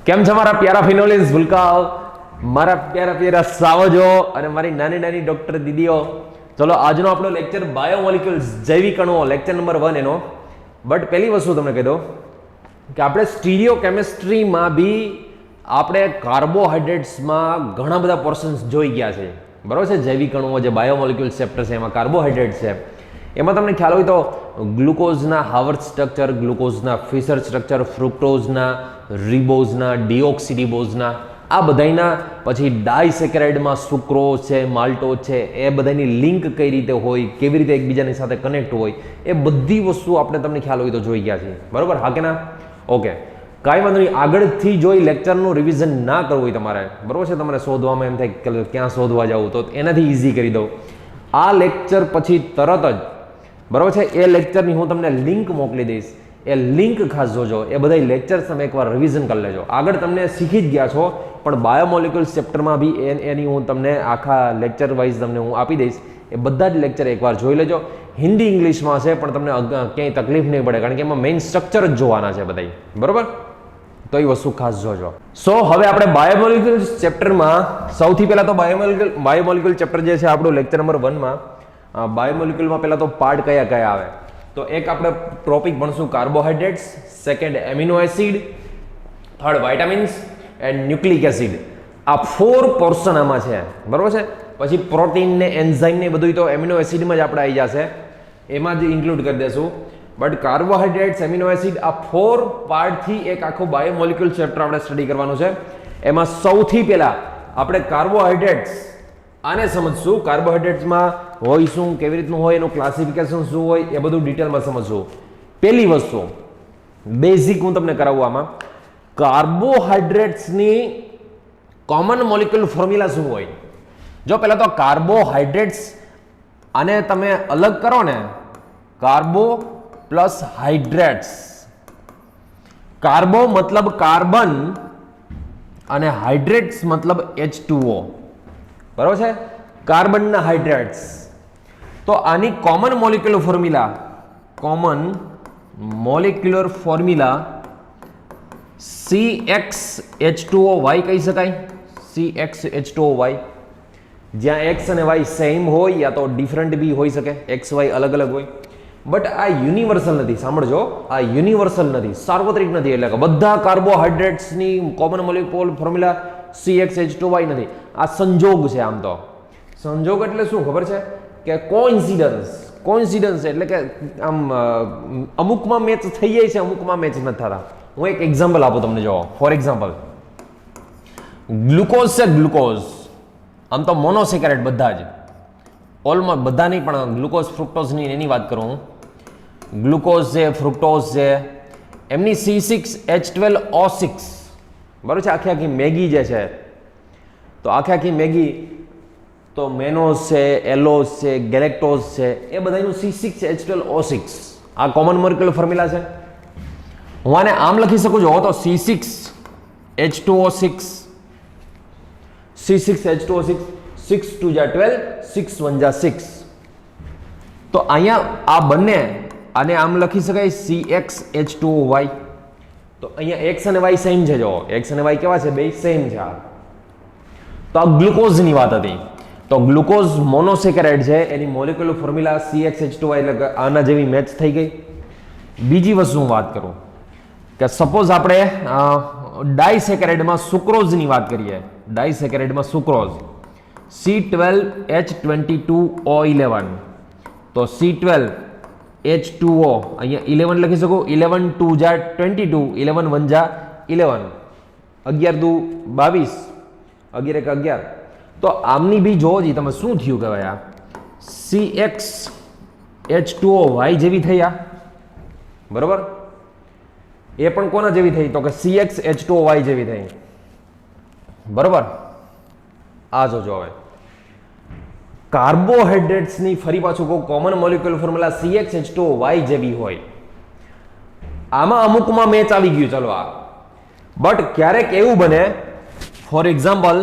કેમ છે મારા પ્યારા ફિનોલિન્સ ભૂલકાઓ, મારા પ્યારા પ્યારા સાવજો અને મારી નાની નાની ડોક્ટર દીદીઓ. ચલો આજનો આપણો લેક્ચર બાયોમોલિક્યુલ્સ જૈવિક અણુઓ લેક્ચર નંબર 1 એનો. બટ પહેલી વસ્તુ તમને કહી દઉં કે આપણે સ્ટીરિયો કેમિસ્ટ્રીમાં બી આપણે કાર્બોહાઈડ્રેટ્સમાં ઘણા બધા પોર્શન્સ જોઈ ગયા છે, બરાબર છે. જૈવિક અણુઓ જે બાયોમોલિક્યુલ્સ ચેપ્ટર છે એમાં કાર્બોહાઈડ્રેટ્સ છે. એમાં તમને ખ્યાલ હોય તો ગ્લુકોઝના હાવર્ડ સ્ટ્રક્ચર, ગ્લુકોઝના ફિશર સ્ટ્રક્ચર, ફ્રુક્ટોઝના, રિબોઝના, ડીઓક્સીરિબોઝના, આ બધાના પછી ડાયસેકેરાઇડમાં સુક્રોઝ છે, માલ્ટોઝ છે, એ બધાની લિંક કઈ રીતે હોય, કેવી રીતે એકબીજાની સાથે કનેક્ટ હોય, એ બધી વસ્તુ આપણે તમને ખ્યાલ હોય તો જોઈ ગયા છે, બરાબર? હા કે ના? ઓકે, કાંઈ વાંધો નહીં. આગળથી જોઈ લેક્ચરનું રિવિઝન ના કરવું હોય તમારે, બરાબર છે, તમારે શોધવામાં એમ થાય કે ક્યાં શોધવા જવું, તો એનાથી ઇઝી કરી દઉં. આ લેક્ચર પછી તરત જ, બરાબર છે, એ લેક્ચરની હું તમને લિંક મોકલી દઈશ. એ લિંક ખાસ જોજો. એ બધા લેક્ચર તમે એકવાર રિવિઝન કરી લેજો. આગળ તમને શીખી જ ગયા છો, પણ બાયોમોલિક્યુલ્સ ચેપ્ટરમાં બી એની હું તમને આખા લેક્ચર વાઇઝ તમને હું આપી દઈશ. એ બધા જ લેક્ચર એકવાર જોઈ લેજો. હિન્દી ઇંગ્લિશમાં છે, પણ તમને ક્યાંય તકલીફ નહીં પડે, કારણ કે એમાં મેઇન સ્ટ્રક્ચર જ જોવાના છે બધા, બરાબર? તો એ વસ્તુ ખાસ જોજો. સો હવે આપણે બાયોમોલિક્યુલ્સ ચેપ્ટરમાં સૌથી પહેલા તો બાયોમોલિક્યુલ ચેપ્ટર જે છે આપણું લેક્ચર નંબર 1માં બાયોમોલિક્યુલમાં પહેલા તો પાર્ટ કયા કયા આવે, તો એક આપણે ટોપિક ભણશું carbohydrates, second amino acid, third vitamins and nucleic acid. આ 4 પોર્શન આમાં છે, બરાબર છે. પછી પ્રોટીન ને એન્ઝાઇમ ને બધું તો એમિનો એસિડમાં જ આપણે આવી જશે, એમાં જ ઇન્ક્લુડ કરી દેશું. બટ કાર્બોહાઈડ્રેટ્સ, એમિનો એસિડ, આ 4 પાર્ટથી એક આખું બાયોમોલિક્યુલ ચેપ્ટર આપણે સ્ટડી કરવાનું છે. એમાં સૌથી પહેલા આપણે કાર્બોહાઈડ્રેટ્સ આને સમજશું. કાર્બોહાઈડ્રેટ્સમાં હોય શું, કેવી રીતનું હોય, એનું ક્લાસિફિકેશન શું હોય, એ બધું ડિટેલમાં સમજશું. પહેલી વસ્તુ બેઝિક હું તમને કરાવું આમાં, કાર્બોહાઈડ્રેટ્સની કોમન મોલિક્યુલ ફોર્મ્યુલા શું હોય. જો પહેલા તો કાર્બોહાઈડ્રેટ્સ આને તમે અલગ કરો ને, કાર્બો પ્લસ હાઇડ્રેટ્સ. કાર્બો મતલબ કાર્બન અને હાઇડ્રેટ્સ મતલબ H2O, બરાબર છે, કાર્બનના હાઇડ્રેટ્સ. તો આની કોમન મોલિક્યુલર ફોર્મ્યુલા CxH2OY કહી શકાય. CxH2OY, જ્યાં X અને Y સેમ હોય યા તો ડિફરન્ટ બી હોઈ શકે, XY અલગ અલગ હોય. બટ આ યુનિવર્સલ નથી, સાંભળજો, આ યુનિવર્સલ નથી, સાર્વત્રિક નથી. એટલે કે બધા કાર્બોહાઈડ્રેટ્સની કોમન મોલિક્યુલર ફોર્મ્યુલા CxH2Y નથી. આ સંજોગ છે. આમ તો સંજોગ એટલે શું ખબર છે કે કોઇન્સિડન્સ એટલે કે આમ અમુકમાં મેચ થઈ જાય છે, અમુકમાં મેચ નથી થતા. હું એક એક્ઝામ્પલ આપું તમને. જો ફોર એક્ઝામ્પલ ગ્લુકોઝ છે, ગ્લુકોઝ આમ તો મોનોસેકેરાઇડ બધા જ, ઓલમોસ્ટ બધા નહીં, પણ ગ્લુકોઝ ફ્રુક્ટોઝની એની વાત કરું હું. ગ્લુકોઝ છે, ફ્રુક્ટોઝ છે, એમની C6H12O6, બરાબર છે. આખી મેગી જે છે, તો આખી મેગી તો મેનોઝ છે, એલોઝ છે, ગેલેક્ટોઝ છે, એ બધાનું C6H12O6 આ કોમન મોલિક્યુલર ફોર્મ્યુલા છે. હું આને આમ લખી શકું છું તો C6H2O6, C6H2O6, 6 2 જા 12, 6 1 જા 6. તો અહીંયા આ બંને આને આમ લખી શકાય CxH2OY. તો અહીંયા X અને Y સેમ છે. જો X અને Y કેવા છે? બે સેમ છે. તો આ ગ્લુકોઝની વાત હતી. તો ગ્લુકોઝ મોનોસેકેરાઇડ છે, એની મોલિક્યુલર ફોર્મ્યુલા CxH2Y, એટલે કે આના જેવી મેચ થઈ ગઈ. બીજી વસ્તુ હું વાત કરું કે સપોઝ આપણે ડાયસેકેરાઇડમાં સુક્રોઝની વાત કરીએ. ડાયસેકેરાઇડમાં સુક્રોઝ C12H22O11, તો C12H2O અહીંયા 11 લખી શકું. 11 2 જા 22, 11 1 જા 11, 11 2 22, 11 1 11. તો આમની બી જોવો જી તમે શું થયું કહેવાય, આ CxH2OY જેવી થઈ, આ બરોબર. એ પણ કોના જેવી થઈ? તો કે CxH2OY જેવી થઈ, બરોબર. આ જોજો હવે કાર્બોહાઈડ્રેટ્સની ફરી પાછું કહું, કોમન મોલિક્યુલર ફોર્મ્યુલા CxH2OY જેવી હોય. આમાં અમુકમાં મેચ આવી ગયું, ચલો આ. બટ ક્યારેક એવું બને, ફોર એક્ઝામ્પલ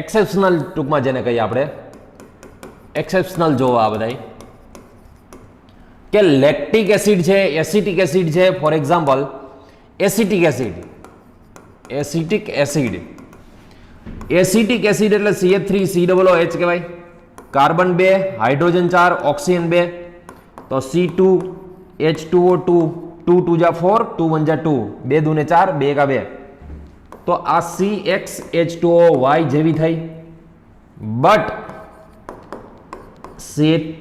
એક્સેપ્શનલ, ટૂંકમાં જેને કહીએ આપણે એક્સેપ્શનલ જોવા આ બધા, કે લેક્ટિક એસિડ છે, એસિટિક એસિડ છે. For example acetic acid, acetic acid. Acetic acid એટલે CH3COOH કહેવાય. કાર્બન 2, હાઇડ્રોજન 4, ઓક્સિજન 2, તો C2H2O2, 2 2 જા 4, 2 1 જા 2, 2 2 ને 4, 2 1 2. તો આ CxH2OY જેવી થઈ. But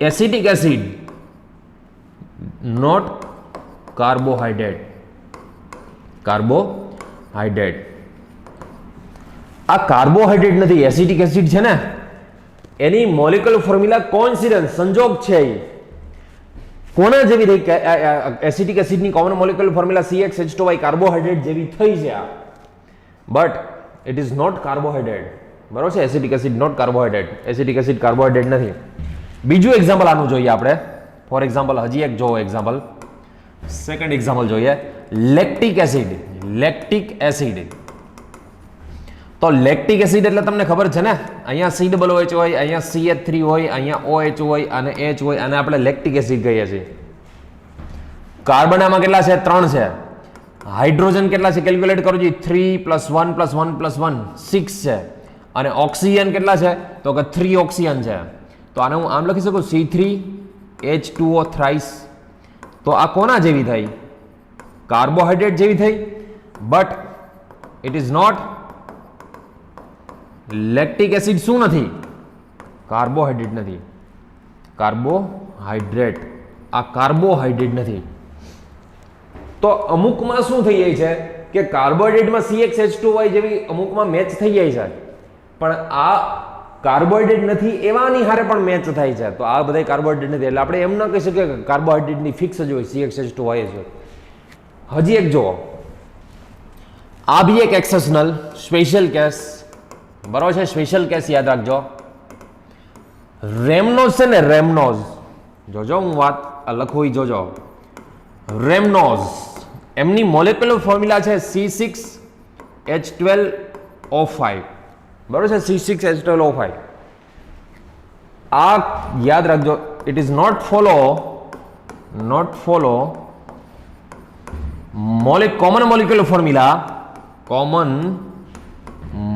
acetic acid not carbohydrate. Carbohydrate. આ કાર્બોહાઈડ્રેટ નથી, એસિટિક એસિડ છે ને, એની મોલેક્યુલર ફોર્મ્યુલા કોઇન્સિડન્સ, સંજોગ છે. કોના જેવી રહી? એસિટિક એસિડની common molecular formula CxH2Y carbohydrate જેવી થઈ છે આ. But it is not carbohydrate. બરોબર છે? Acetic acid not carbohydrate. Acetic acid carbohydrate નથી. બીજું એક્ઝામ્પલ આનું જોઈએ આપણે. ફોર એક્ઝામ્પલ, હજી એક જોવો એક્ઝામ્પલ. સેકન્ડ એક્ઝામ્પલ જોઈએ. Lactic acid. Lactic acid. તો લેક્ટિક એસિડ એટલે તમને ખબર છે ને, અહીંયા COOH હોય, અહીંયા CH3 હોય, અહીંયા OH હોય અને H હોય, અને આપણે લેક્ટિક એસિડ કહીએ છીએ. કાર્બન આમાં કેટલા છે? 3 છે. હાઇડ્રોજન કેટલા છે? કેલ્ક્યુલેટ કરો જી. 3 + 1 + 1 + 1 6 છે. અને ઓક્સિજન કેટલા છે? તો કે 3 ઓક્સિજન છે. તો આને હું આમ લખી શકું, C3H2O થ્રાઇસ. તો આ કોના જેવી થઈ? કાર્બોહાઈડ્રેટ જેવી થઈ. But it is not. Lactic acid શું નથી? કાર્બોહાઈડ્રેટ નથી. કાર્બોહાઈડ્રેટ. આ કાર્બોહાઈડ્રેટ નથી. તો અમુકમાં શું થઈ જાય છે કે કાર્બોહાઈડ્રેટમાં CxH2Y જેવી અમુકમાં મેચ થઈ જાય છે, પણ આ કાર્બોહાઈડ્રેટ નથી એવાની હારે પણ મેચ થાય છે. તો આ બધા કાર્બોહાઈડ્રેટ નથી, એટલે આપણે એમ ન કહી શકીએ કે કાર્બોહાઈડ્રેટની ફિક્સ જ હોય, CxH2Y જ હોય. હજી એક જુઓ, આ બી એક એક્સેપ્શનલ સ્પેશિયલ કેસ. બરોબર છે? સ્પેશિયલ કેસ યાદ રાખજો. રેમનોઝ છે ને, રેમનોઝ, જોજો હું વાત લખું જોજો. રેમનોઝ, એમની મોલેક્યુલર ફોર્મ્યુલા છે C6H12O5. બરોબર છે? C6H12O5. આ યાદ રાખજો. It is not follow common molecular formula, common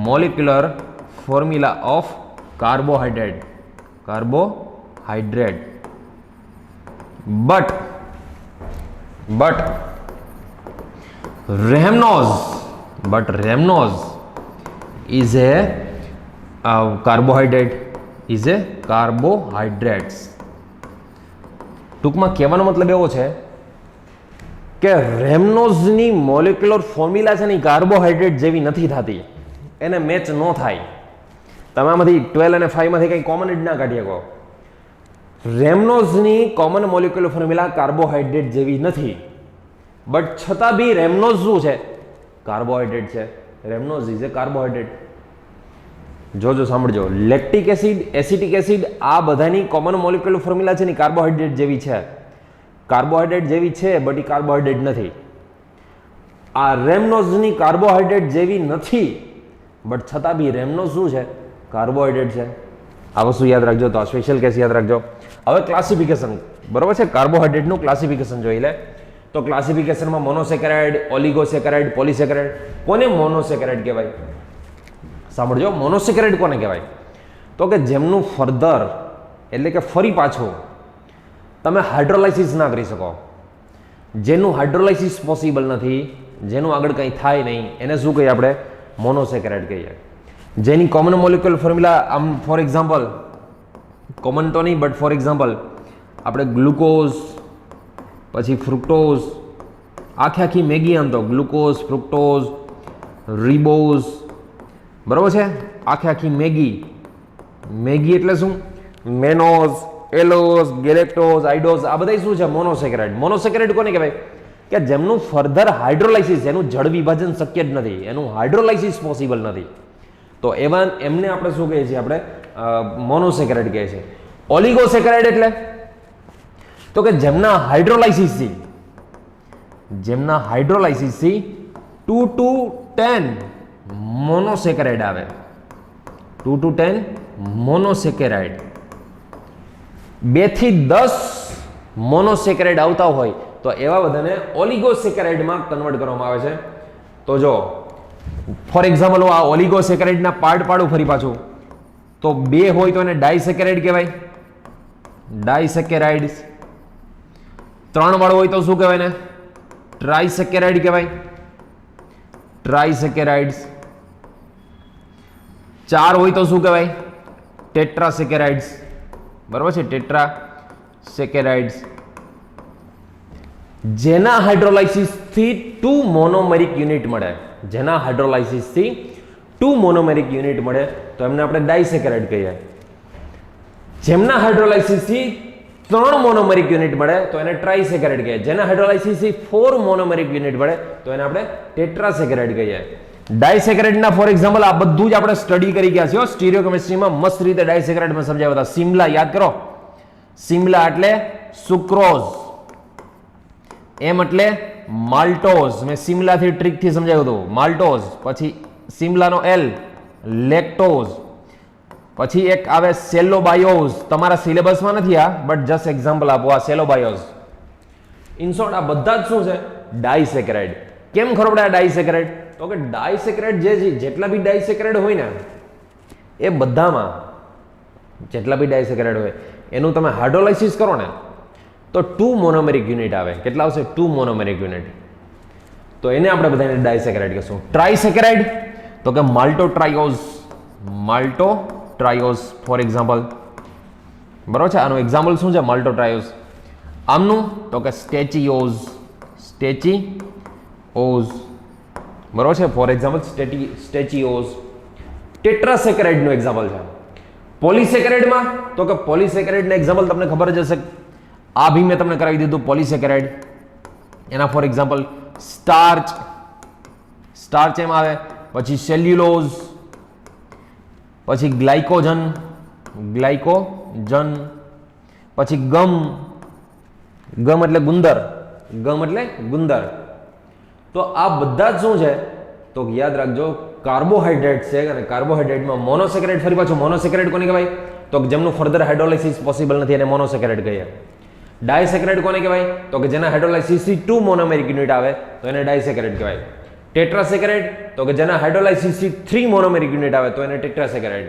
molecular formula of carbohydrate. But Rhamnose is a carbohydrate. ટૂંકમાં કહેવાનો મતલબ એવો છે કે રેમનોઝની મોલેક્યુલર ફોર્મ્યુલા છે ને, કાર્બોહાઈડ્રેટ જેવી નથી થતી, એને મેચ ન થાય. તમે આમાંથી 12 અને 5 માંથી કંઈ કોમન જ ના કાઢી શકો. રેમનોઝની કોમન મોલેક્યુલર ફોર્મ્યુલા કાર્બોહાઈડ્રેટ જેવી નથી, બટ છતાં બી રેમનોઝ શું છે? કાર્બોહાઈડ્રેટ છે. રેમનોઝ ઇઝ એ કાર્બોહાઈડ્રેટ. જોજો, સાંભળજો. લેક્ટિક એસિડ, એસિટિક એસિડ, આ બધાની કોમન મોલેક્યુલર ફોર્મ્યુલા છે ને કાર્બોહાઈડ્રેટ જેવી છે. કાર્બોહાઈડ્રેટ જેવી છે, બટ એ કાર્બોહાઈડ્રેટ નથી. આ રેમનોઝની કાર્બોહાઈડ્રેટ જેવી નથી, બટ છતાં બી રેમનોઝ શું છે? કાર્બોહાઈડ્રેટ છે. આ વસ્તુ યાદ રાખજો. તો આ સ્પેશિયલ કેસ યાદ રાખજો. હવે ક્લાસિફિકેશન, બરોબર છે? કાર્બોહાઈડ્રેટનું ક્લાસિફિકેશન જોઈ લે. તો ક્લાસિફિકેશનમાં મોનોસેકેરાઇડ, ઓલિગોસેકેરાઇડ, પોલિસેકેરાઇડ. કોને મોનોસેકેરાઇડ કહેવાય? સાંભળજો, મોનોસેકેરાઇડ કોને કહેવાય? તો કે જેમનું ફર્ધર, એટલે કે ફરી પાછું તમે હાઇડ્રોલાઇસિસ ના કરી શકો, જેનું હાઇડ્રોલાઇસિસ પોસિબલ નથી, જેનું આગળ કંઈ થાય નહીં, એને શું કહીએ આપણે? મોનોસેકેરાઇડ કહીએ. જેની કોમન મોલેક્યુલર ફોર્મ્યુલા, આમ ફોર એક્ઝામ્પલ, કોમન તો નહીં બટ ફોર એક્ઝામ્પલ આપણે ગ્લુકોઝ, પછી ફ્રુક્ટોઝ, આખી મેગી આમ તો ગ્લુકોઝ, ફ્રુક્ટોઝ, રિબોઝ, બરાબર છે? આખી મેગી એટલે શું? મેનોઝ, એલોઝ, ગેલેક્ટોઝ, આઇડોઝ, આ બધા શું છે? મોનોસેકેરાઇડ. મોનોસેકેરાઇડ કોને કહેવાય? કે જેમનું ફર્ધર હાઇડ્રોલાઇસિસ, જેનું જળ વિભાજન શક્ય જ નથી, એનું હાઇડ્રોલાઇસિસ પોસિબલ નથી, તો એમને આપણે શું કહીએ છીએ? આપણે મોનોસેકેરાઇડ કહીએ છીએ. ઓલિગોસેકેરાઇડ એટલે તો કે જેમના હાઇડ્રોલાઇસિસથી 2 to 10 મોનોસેકેરાઇડ આવે. 2 to 10 મોનોસેકેરાઇડ. 2 થી 10 મોનોસેકેરાઇડ આવતા હોય તો એવા બધાને ઓલિગોસેકેરાઇડમાં કન્વર્ટ કરવામાં આવે છે. તો જો ફોર એક્ઝામ્પલ આ ઓલિગોસેકેરાઇડના પાર્ટ પાડું ફરી પાછું, તો 2 હોય તો એને ડાયસેકેરાઇડ કહેવાય, ડાયસેકેરાઇડ્સ. 3 વાળો હોય તો શું કહેવાય ને? ટ્રાઇસેકેરાઇડ કહેવાય, ટ્રાઇસેકેરાઇડ્સ. 4 હોય તો શું કહેવાય? ટેટ્રાસેકેરાઇડ્સ. બરાબર છે, ટેટ્રાસેકેરાઇડ્સ. જેના હાઇડ્રોલાઇસિસથી 2 મોનોમેરિક યુનિટ મળે, જેના હાઇડ્રોલાઇસિસથી 2 મોનોમેરિક યુનિટ મળે તો એમને આપણે ડાયસેકેરાઇડ કહીએ. જેમના હાઇડ્રોલાઇસિસથી 3 મોનોમેરિક યુનિટ મળે તો એને ટ્રાઇસેકેરાઇડ કહીએ. જેના હાઇડ્રોલાઇસિસથી 4 મોનોમેરિક યુનિટ મળે તો એને આપણે ટેટ્રાસેકેરાઇડ કહીએ. ડાયસેકેરાઇડના ફોર એક્ઝામ્પલ આ બધું જ આપણે સ્ટડી કરી ગયા છે સ્ટીરિયોકેમિસ્ટ્રીમાં, મસ્ત રીતે ડાયસેકેરાઇડમાં સમજાવ્યા હતા. સિમલા યાદ કરો, સિમલા એટલે સુક્રોઝ, એમ એટલે માલ્ટોઝ. મેં સિમલાથી ટ્રીકથી સમજાવ્યું હતું, માલ્ટોઝ. પછી સિમલાનો એલ લેક્ટોઝ. પછી એક આવે સેલોબાયોઝ, તમારા સિલેબસમાં નથી આ, બટ જસ્ટ એક્ઝામ્પલ આપો, આ સેલોબાયોઝ. ઇન શોર્ટ આ બધા જ શું છે? ડાયસેકેરાઇડ. કેમ ખબર પડે આ ડાયસેકેરાઇડ? તો કે ડાયસેકેરાઇડ જેટલા બી ડાયસેકેરાઇડ હોય ને એ બધામાં જેટલા બી ડાયસેકેરાઇડ હોય એનું તમે હાઇડ્રોલાઇસિસ કરો ને તો 2 મોનોમેરિક યુનિટ આવે. કેટલા આવશે? 2 મોનોમેરિક યુનિટ. તો એને આપણે બધાને ડાયસેકેરાઇડ કહીશું. ટ્રાઇસેકેરાઇડ તો કે માલ્ટોટ્રાયોઝ, માલ્ટોટ્રાયોઝ ફોર એક્ઝામ્પલ. બરોબર છે, આનું એક્ઝામ્પલ શું છે? માલ્ટોટ્રાયોઝ. આમનું તો કે સ્ટેચિયોઝ, સ્ટેચિઓઝ. બરોબર છે, ફોર એક્ઝામ્પલ સ્ટેચિયોઝ. ટેટ્રાસેકેરાઇડનું એક્ઝામ્પલ છે. પોલિસેકેરાઇડમાં તો કે પોલિસેકેરાઇડના એક્ઝામ્પલ તમને ખબર જ હશે, આ ભી મેં તમને કરાવી દીધું પોલિસેકેરાઇડ. એના ફોર એક્ઝામ્પલ સ્ટાર્ચ, સ્ટાર્ચ એમ આવે. પછી સેલ્યુલોઝ, પછી ગ્લાયકોજન, ગ્લાયકોજન. પછી ગમ, ગમ એટલે ગુંદર, ગમ એટલે ગુંદર. તો આ બધા જ શું છે? તો યાદ રાખજો કાર્બોહાઈડ્રેટ છે, અને કાર્બોહાઈડ્રેટમાં મોનોસેકેરાઇડ. ફરી પાછું મોનોસેકેરાઇડ કોને કહેવાય? તો જેમનું ફર્ધર હાઇડ્રોલાઇસિસ પોસિબલ નથી એને મોનોસેકેરાઇડ કહીએ. ડાયસેકેરાઇડ કોને કહેવાય? તો કે જેના હાઇડ્રોલાઇસિસથી 2 મોનોમેરિક યુનિટ આવે તો એને ડાયસેકેરાઇડ કહેવાય. ટેટ્રાસેકેરાઇડ તો કે જેના હાઇડ્રોલાઇસિસથી 3 મોનોમેરિક યુનિટ આવે તો એને ટેટ્રાસેકેરાઇડ,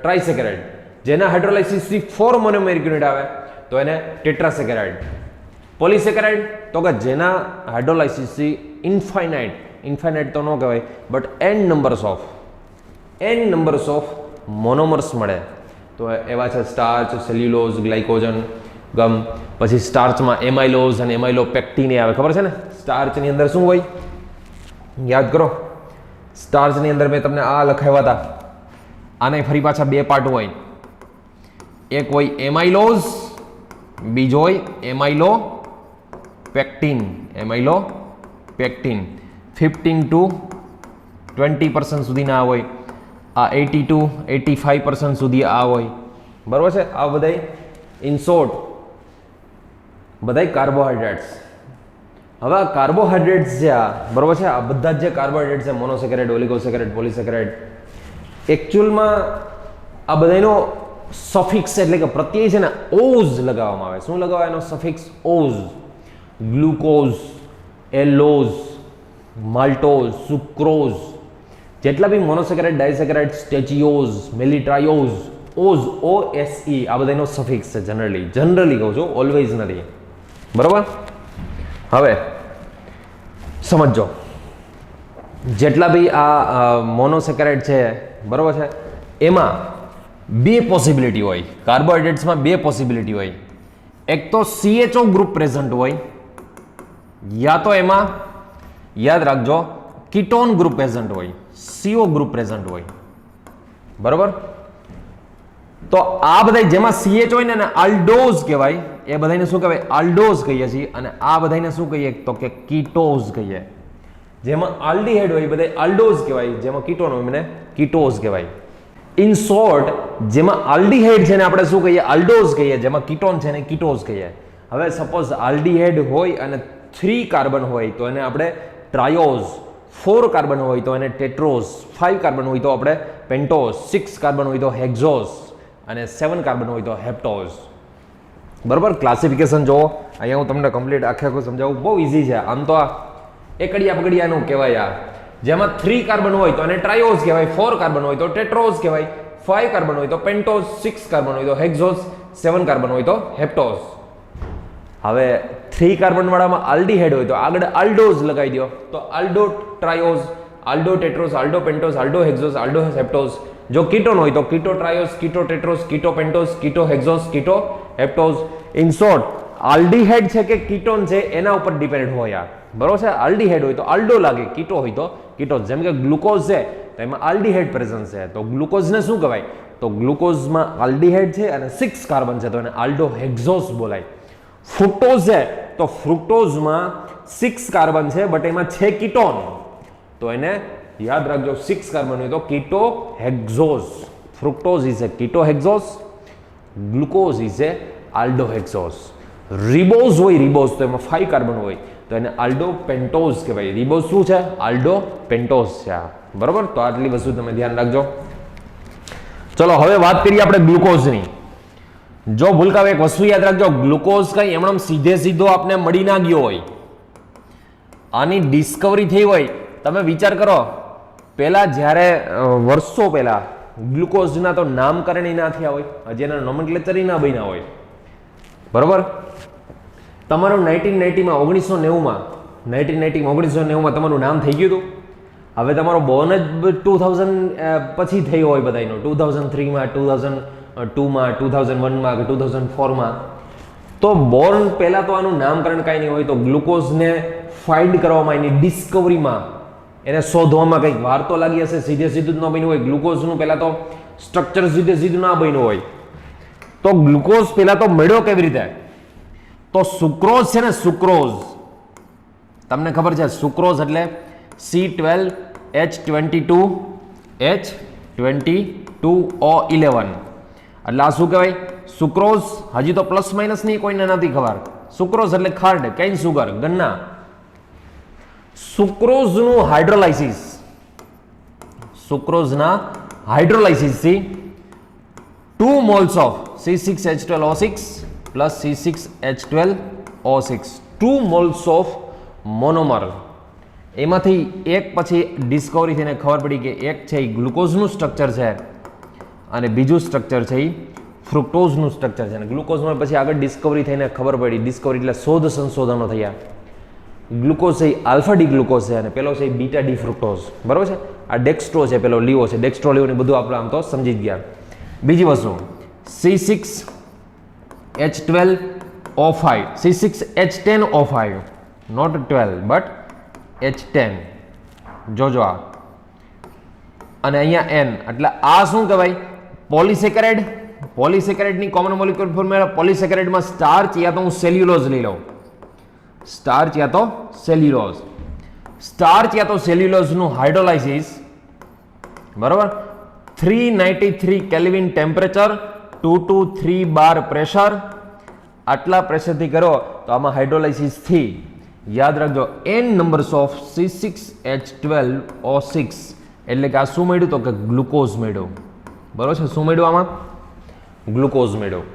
ટ્રાઇસેકેરાઇડ. જેના હાઇડ્રોલાઇસિસથી 4 મોનોમેરિક યુનિટ આવે તો એને ટેટ્રાસેકેરાઇડ. પોલિસેકેરાઇડ તો કે જેના હાઇડ્રોલાઇસિસથી ઇન્ફાઇનાઇટ, ઇન્ફાઇનાઇટ તો ન કહેવાય but n numbers of monomers મળે તો એવા છે સ્ટાર્ચ, સેલ્યુલોઝ, ગ્લાયકોજન, ગમ. પછી સ્ટાર્ચમાં એમાઇલોઝ અને એમાઇલોપેક્ટિન આવે, ખબર છે ને? સ્ટાર્ચની અંદર શું હોય? યાદ કરો, સ્ટાર્ચની અંદર મેં તમને આ લખાવ્યા હતા. આને ફરી પાછા 2 પાર્ટ હોય, એક હોય એમાઇલોઝ, બીજો હોય એમાઇલોપેક્ટિન. એમાઇલોપેક્ટિન 15 to 20% સુધીના હોય, આ 80 to 85% સુધી આ હોય. બરોબર છે, આ બધા ઇન શોર્ટ બધા કાર્બોહાઈડ્રેટ્સ. હવે આ કાર્બોહાઈડ્રેટ્સ છે, આ બરોબર છે, આ બધા જે કાર્બોહાઈડ્રેટ્સ છે, મોનોસેકેરાઇડ, ઓલિગોસેકેરાઇડ, પોલિસેકેરાઇડ, એકચ્યુઅલમાં આ બધાનો સફિક્સ એટલે કે પ્રત્યય છે ને ઓઝ લગાવવામાં આવે. શું લગાવાય એનો suffix? Ose. Glucose, allose, maltose, sucrose, જેટલા બી monosaccharide, disaccharide, stachyose, melitriose, ose, OSE, આ બધાનો સફિક્સ છે. જનરલી કહું છું, ઓલવેઝ નથી. બરોબર? હવે સમજો, જેટલા બી આ મોનોસેકેરાઇડ છે, બરોબર છે, એમાં 2 પોસિબિલિટી હોય. કાર્બોહાઈડ્રેટ્સમાં 2 પોસિબિલિટી હોય. એક તો CHO ગ્રુપ પ્રેઝન્ટ હોય, યા તો એમાં યાદ રાખજો કીટોન ગ્રુપ પ્રેઝન્ટ હોય, CO ગ્રુપ પ્રેઝન્ટ હોય. બરોબર? તો આ બધા જેમાં CH હોય ને આલ્ડોઝ કહેવાય. એ બધાને શું કહેવાય? આલ્ડોઝ કહીએ છીએ. અને આ બધાને શું કહીએ? તો કે કીટોઝ કહીએ. જેમાં આલ્ડીહાઇડ હોય એ બધા આલ્ડોઝ કહેવાય, જેમાં કીટોન હોય એને કીટોઝ કહેવાય. ઇન શોર્ટ, જેમાં આલ્ડીહાઇડ છે ને આપણે શું કહીએ? આલ્ડોઝ કહીએ. જેમાં કીટોન છે ને કીટોઝ કહીએ. હવે સપોઝ આલ્ડીહાઇડ હોય અને 3 કાર્બન હોય તો એને આપણે ટ્રાયોઝ, 4 કાર્બન હોય તો એને ટેટ્રોઝ, 5 કાર્બન હોય તો આપણે પેન્ટોઝ, 6 કાર્બન હોય તો હેક્ઝોઝ અને 7 કાર્બન હોય તો હેપ્ટોઝ. બરોબર? ક્લાસિફિકેશન જુઓ, અહીંયા હું તમને કમ્પ્લીટ આખે આખું સમજાવું, બહુ ઇઝી છે. આમ તો આ એકડિયા પકડિયાનું કહેવાય. આ જેમાં 3 કાર્બન હોય તો એને ટ્રાયોઝ કહેવાય, 4 કાર્બન હોય તો ટેટ્રોઝ કહેવાય, 5 કાર્બન હોય તો પેન્ટોઝ, 6 કાર્બન હોય તો હેક્ઝોઝ, 7 કાર્બન હોય તો હેપ્ટોઝ. હવે 3 કાર્બન વાળામાં આલ્ડીહાઇડ હોય તો આગળ આલ્ડોઝ લગાવી દો, તો આલ્ડો ટ્રાયોઝ, આલ્ડો ટેટ્રોઝ, આલ્ડો પેન્ટોઝ, આલ્ડો હેક્ઝોઝ, આલ્ડો હેપ્ટોઝ. જો કીટોન હોય તો કીટો ટ્રાયોઝ, કીટો ટેટ્રોઝ, કીટો પેન્ટોઝ, કીટો હેક્ઝોઝ, કીટો હેપ્ટોઝ. ઇન શોર્ટ, આલ્ડીહાઇડ છે કે કીટોન છે એના ઉપર ડિપેન્ડ હોય. બરોબર છે? આલ્ડીહાઇડ હોય તો આલ્ડો લાગે, કીટો હોય તો કીટોઝ. જેમ કે ગ્લુકોઝ છે તો એમાં આલ્ડીહાઇડ પ્રેઝન્સ છે, તો ગ્લુકોઝને શું કહેવાય? તો ગ્લુકોઝમાં આલ્ડીહાઇડ છે અને 6 કાર્બન છે તો એને આલ્ડો હેક્ઝોઝ બોલાય. ફ્રુક્ટોઝ છે તો ફ્રુક્ટોઝમાં 6 કાર્બન છે બટ એમાં છે કીટોન, તો એને યાદ રાખજો 6 કાર્બન હોય તો keto hexose. Fructose is a keto hexose, glucose is a aldo hexose. Ribose હોય, રિબોઝ તો એમાં 5 કાર્બન હોય તો એને આલ્ડો પેન્ટોઝ કહેવાય. રિબોઝ શું છે? આલ્ડો પેન્ટોઝ છે. બરોબર? તો આટલી વસ્તુ તમે ધ્યાન રાખજો. ચલો હવે વાત કરીએ આપણે ગ્લુકોઝની. જો ભૂલકાઓ એક વસ્તુ યાદ રાખજો, ગ્લુકોઝ કઈ એમણે સીધે સીધો આપને મળી ના ગયો હોય, આની ડિસ્કવરી થઈ હોય. તમે વિચાર કરો, પહેલા જ્યારે વર્ષો પહેલા ગ્લુકોઝના તો નામકરણ ના થયા હોય, હજી એના નોમેનક્લેચર ના બન્યા હોય. બરોબર? તમારું 1990માં 1990માં તમારું નામ થઈ ગયું હતું. હવે તમારો બોર્ન જ 2000 પછી થયો હોય બધાનો, 2003માં, 2002માં, 2001માં કે 2004માં. તો બોર્ન પહેલા તો આનું નામકરણ કાંઈ નહીં હોય, તો ગ્લુકોઝને ફાઇન્ડ કરવામાં, એની ડિસ્કવરીમાં, એને શોધવામાં કંઈક વાર તો લાગી હશે. સીધે સીધું જ ન બન્યું હોય. ગ્લુકોઝનું પહેલા તો સ્ટ્રક્ચર સીધે સીધું ના બન્યું હોય. તો ગ્લુકોઝ પહેલા તો મળ્યો કેવી રીતે? તો સુક્રોઝ છે ને, સુક્રોઝ તમને ખબર છે, સુક્રોઝ એટલે C12H22O11. એટલે આ શું કહેવાય? સુક્રોઝ. હજી તો પ્લસ માઇનસ નહીં, કોઈને નથી ખબર. સુક્રોઝ એટલે ખાંડ, કેન સુગર, ગન્ના. સુક્રોઝનું હાઇડ્રોલાઇસિસ, સુક્રોઝના હાઇડ્રોલાઇસિસથી 2 moles of C6H12O6 plus C6H12O6, 2 moles of monomer. એમાંથી એક પછી ડિસ્કવરી થઈને ખબર પડી કે એક છે એ ગ્લુકોઝનું સ્ટ્રક્ચર છે અને બીજું સ્ટ્રક્ચર છે એ ફ્રુક્ટોઝનું સ્ટ્રક્ચર છે. અને ગ્લુકોઝમાં પછી આગળ ડિસ્કવરી થઈને ખબર પડી, ડિસ્કવરી એટલે શોધ સંશોધનો થયા. ગ્લુકોઝ છે આલ્ફા ડી ગ્લુકોઝ છે અને પેલો છે બીટા ડી ફ્રુક્ટોઝ. બરાબર છે? આ ડેક્સ્ટ્રો છે, પેલો લીવો છે, ડેક્સ્ટ્રો લીવો ને બધું આપણે આમ તો સમજી જ ગયા. બીજી વસ્તુ C6H12O5, C6H10O5, not 12 but H10. જોજો આ, અને અહીંયા N, એટલે આ શું કહેવાય? પોલિસેકેરાઇડ. પોલિસેકેરાઇડની કોમન મોલિક્યુલર ફોર્મ્યુલા, પોલિસેકેરાઇડમાં સ્ટાર્ચ યા તો હું સેલ્યુલોઝ લઈ લઉં, સ્ટાર્ચ યા તો સેલ્યુલોઝ. સ્ટાર્ચ યા તો સેલ્યુલોઝનું હાઇડ્રોલાઇસિસ, બરોબર, 393 kelvin temperature, 2 to 3 bar pressure, આટલા પ્રેશરથી કરો તો આમાં હાઇડ્રોલાઇસિસ થી યાદ રાખજો n નંબર્સ ઓફ C6H12O6. એટલે કે આ શું મળ્યું? તો કે ગ્લુકોઝ મળ્યું. બરોબર છે? શું મળ્યું આમાં? ગ્લુકોઝ મળ્યું.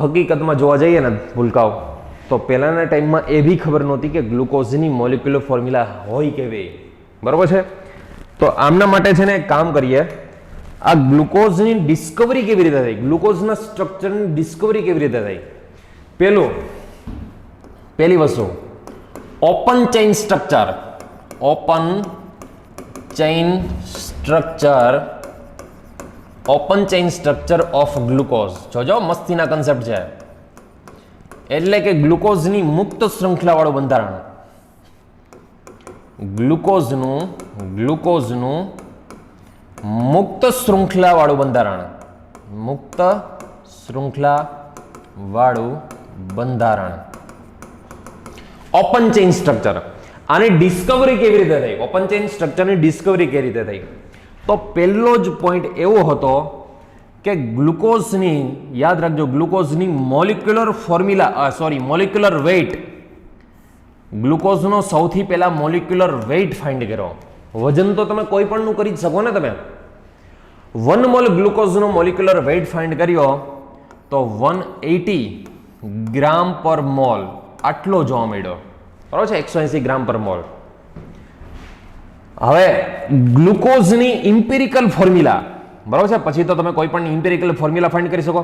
હકીકતમાં જોવા જઈએ ને ભૂલકાઓ, તો પહેલાના ટાઈમમાં એ બી ખબર નહોતી કે ગ્લુકોઝની મોલિક્યુલર ફોર્મ્યુલા હોય કેવી. બરોબર છે? તો આમના માટે છે ને એક કામ કરીએ, આ ગ્લુકોઝની ડિસ્કવરી કેવી રીતે થઈ, ગ્લુકોઝના સ્ટ્રક્ચરની ડિસ્કવરી કેવી રીતે થઈ. પહેલી વસ્તુ, open chain structure. Open chain structure, open chain structure of glucose. જોજો મસ્તીના કન્સેપ્ટ છે. એટલે કે ગ્લુકોઝની મુક્ત શૃંખલાવાળું બંધારણ. ગ્લુકોઝનું મુક્ત શૃંખલાવાળું બંધારણ. મુક્ત શૃંખલાવાળું બંધારણ, ઓપન ચેઇન સ્ટ્રક્ચર. આની ડિસ્કવરી કેવી રીતે થઈ? ઓપન ચેઇન સ્ટ્રક્ચરની ડિસ્કવરી કેવી રીતે થઈ? તો પહેલો જ પોઈન્ટ એવો હતો કે ગ્લુકોઝની, યાદ રાખજો, ગ્લુકોઝની મોલિક્યુલર ફોર્મ્યુલા, મોલિક્યુલર વેઇટ. ગ્લુકોઝનો સૌથી પહેલા મોલિક્યુલર વેઇટ ફાઇન્ડ કરો. વજન તો તમે કોઈ પણનું કરી જ શકો ને. તમે 1 મોલ ગ્લુકોઝનો મોલિક્યુલર વેઇટ ફાઇન્ડ કર્યો તો 180 ગ્રામ પર મોલ, આટલો જોવા મળ્યો. બરાબર છે? 180 ગ્રામ પર મોલ. હવે ગ્લુકોઝની ઇમ્પિરિકલ ફોર્મ્યુલા, બરાબર છે, પછી તો તમે કોઈ પણ ઇમ્પિરિકલ ફોર્મ્યુલા ફાઇન્ડ કરી શકો.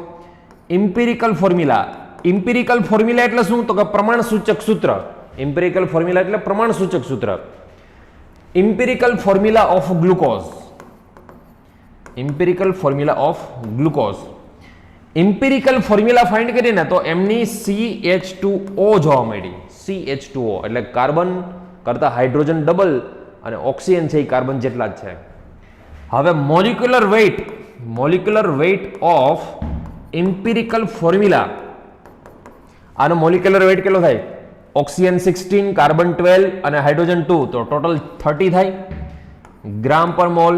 ઇમ્પિરિકલ ફોર્મ્યુલા એટલે શું? તો કે પ્રમાણસૂચક સૂત્ર. ઇમ્પિરિકલ ફોર્મ્યુલા એટલે પ્રમાણસૂચક સૂત્ર. Empirical formula of glucose. Empirical formula of glucose. Empirical formula find કરીને તો એમની CH2O જોવા મળી. CH2O એટલે કાર્બન કરતા હાઇડ્રોજન ડબલ અને ઓક્સિજન છે એ કાર્બન જેટલા જ છે. હવે molecular weight of empirical formula, આનો મોલિક્યુલર વેઇટ કેટલો થાય? ઓક્સિજન 16, કાર્બન 12 અને હાઇડ્રોજન 2, તો ટોટલ 30 થાય ગ્રામ પર મોલ.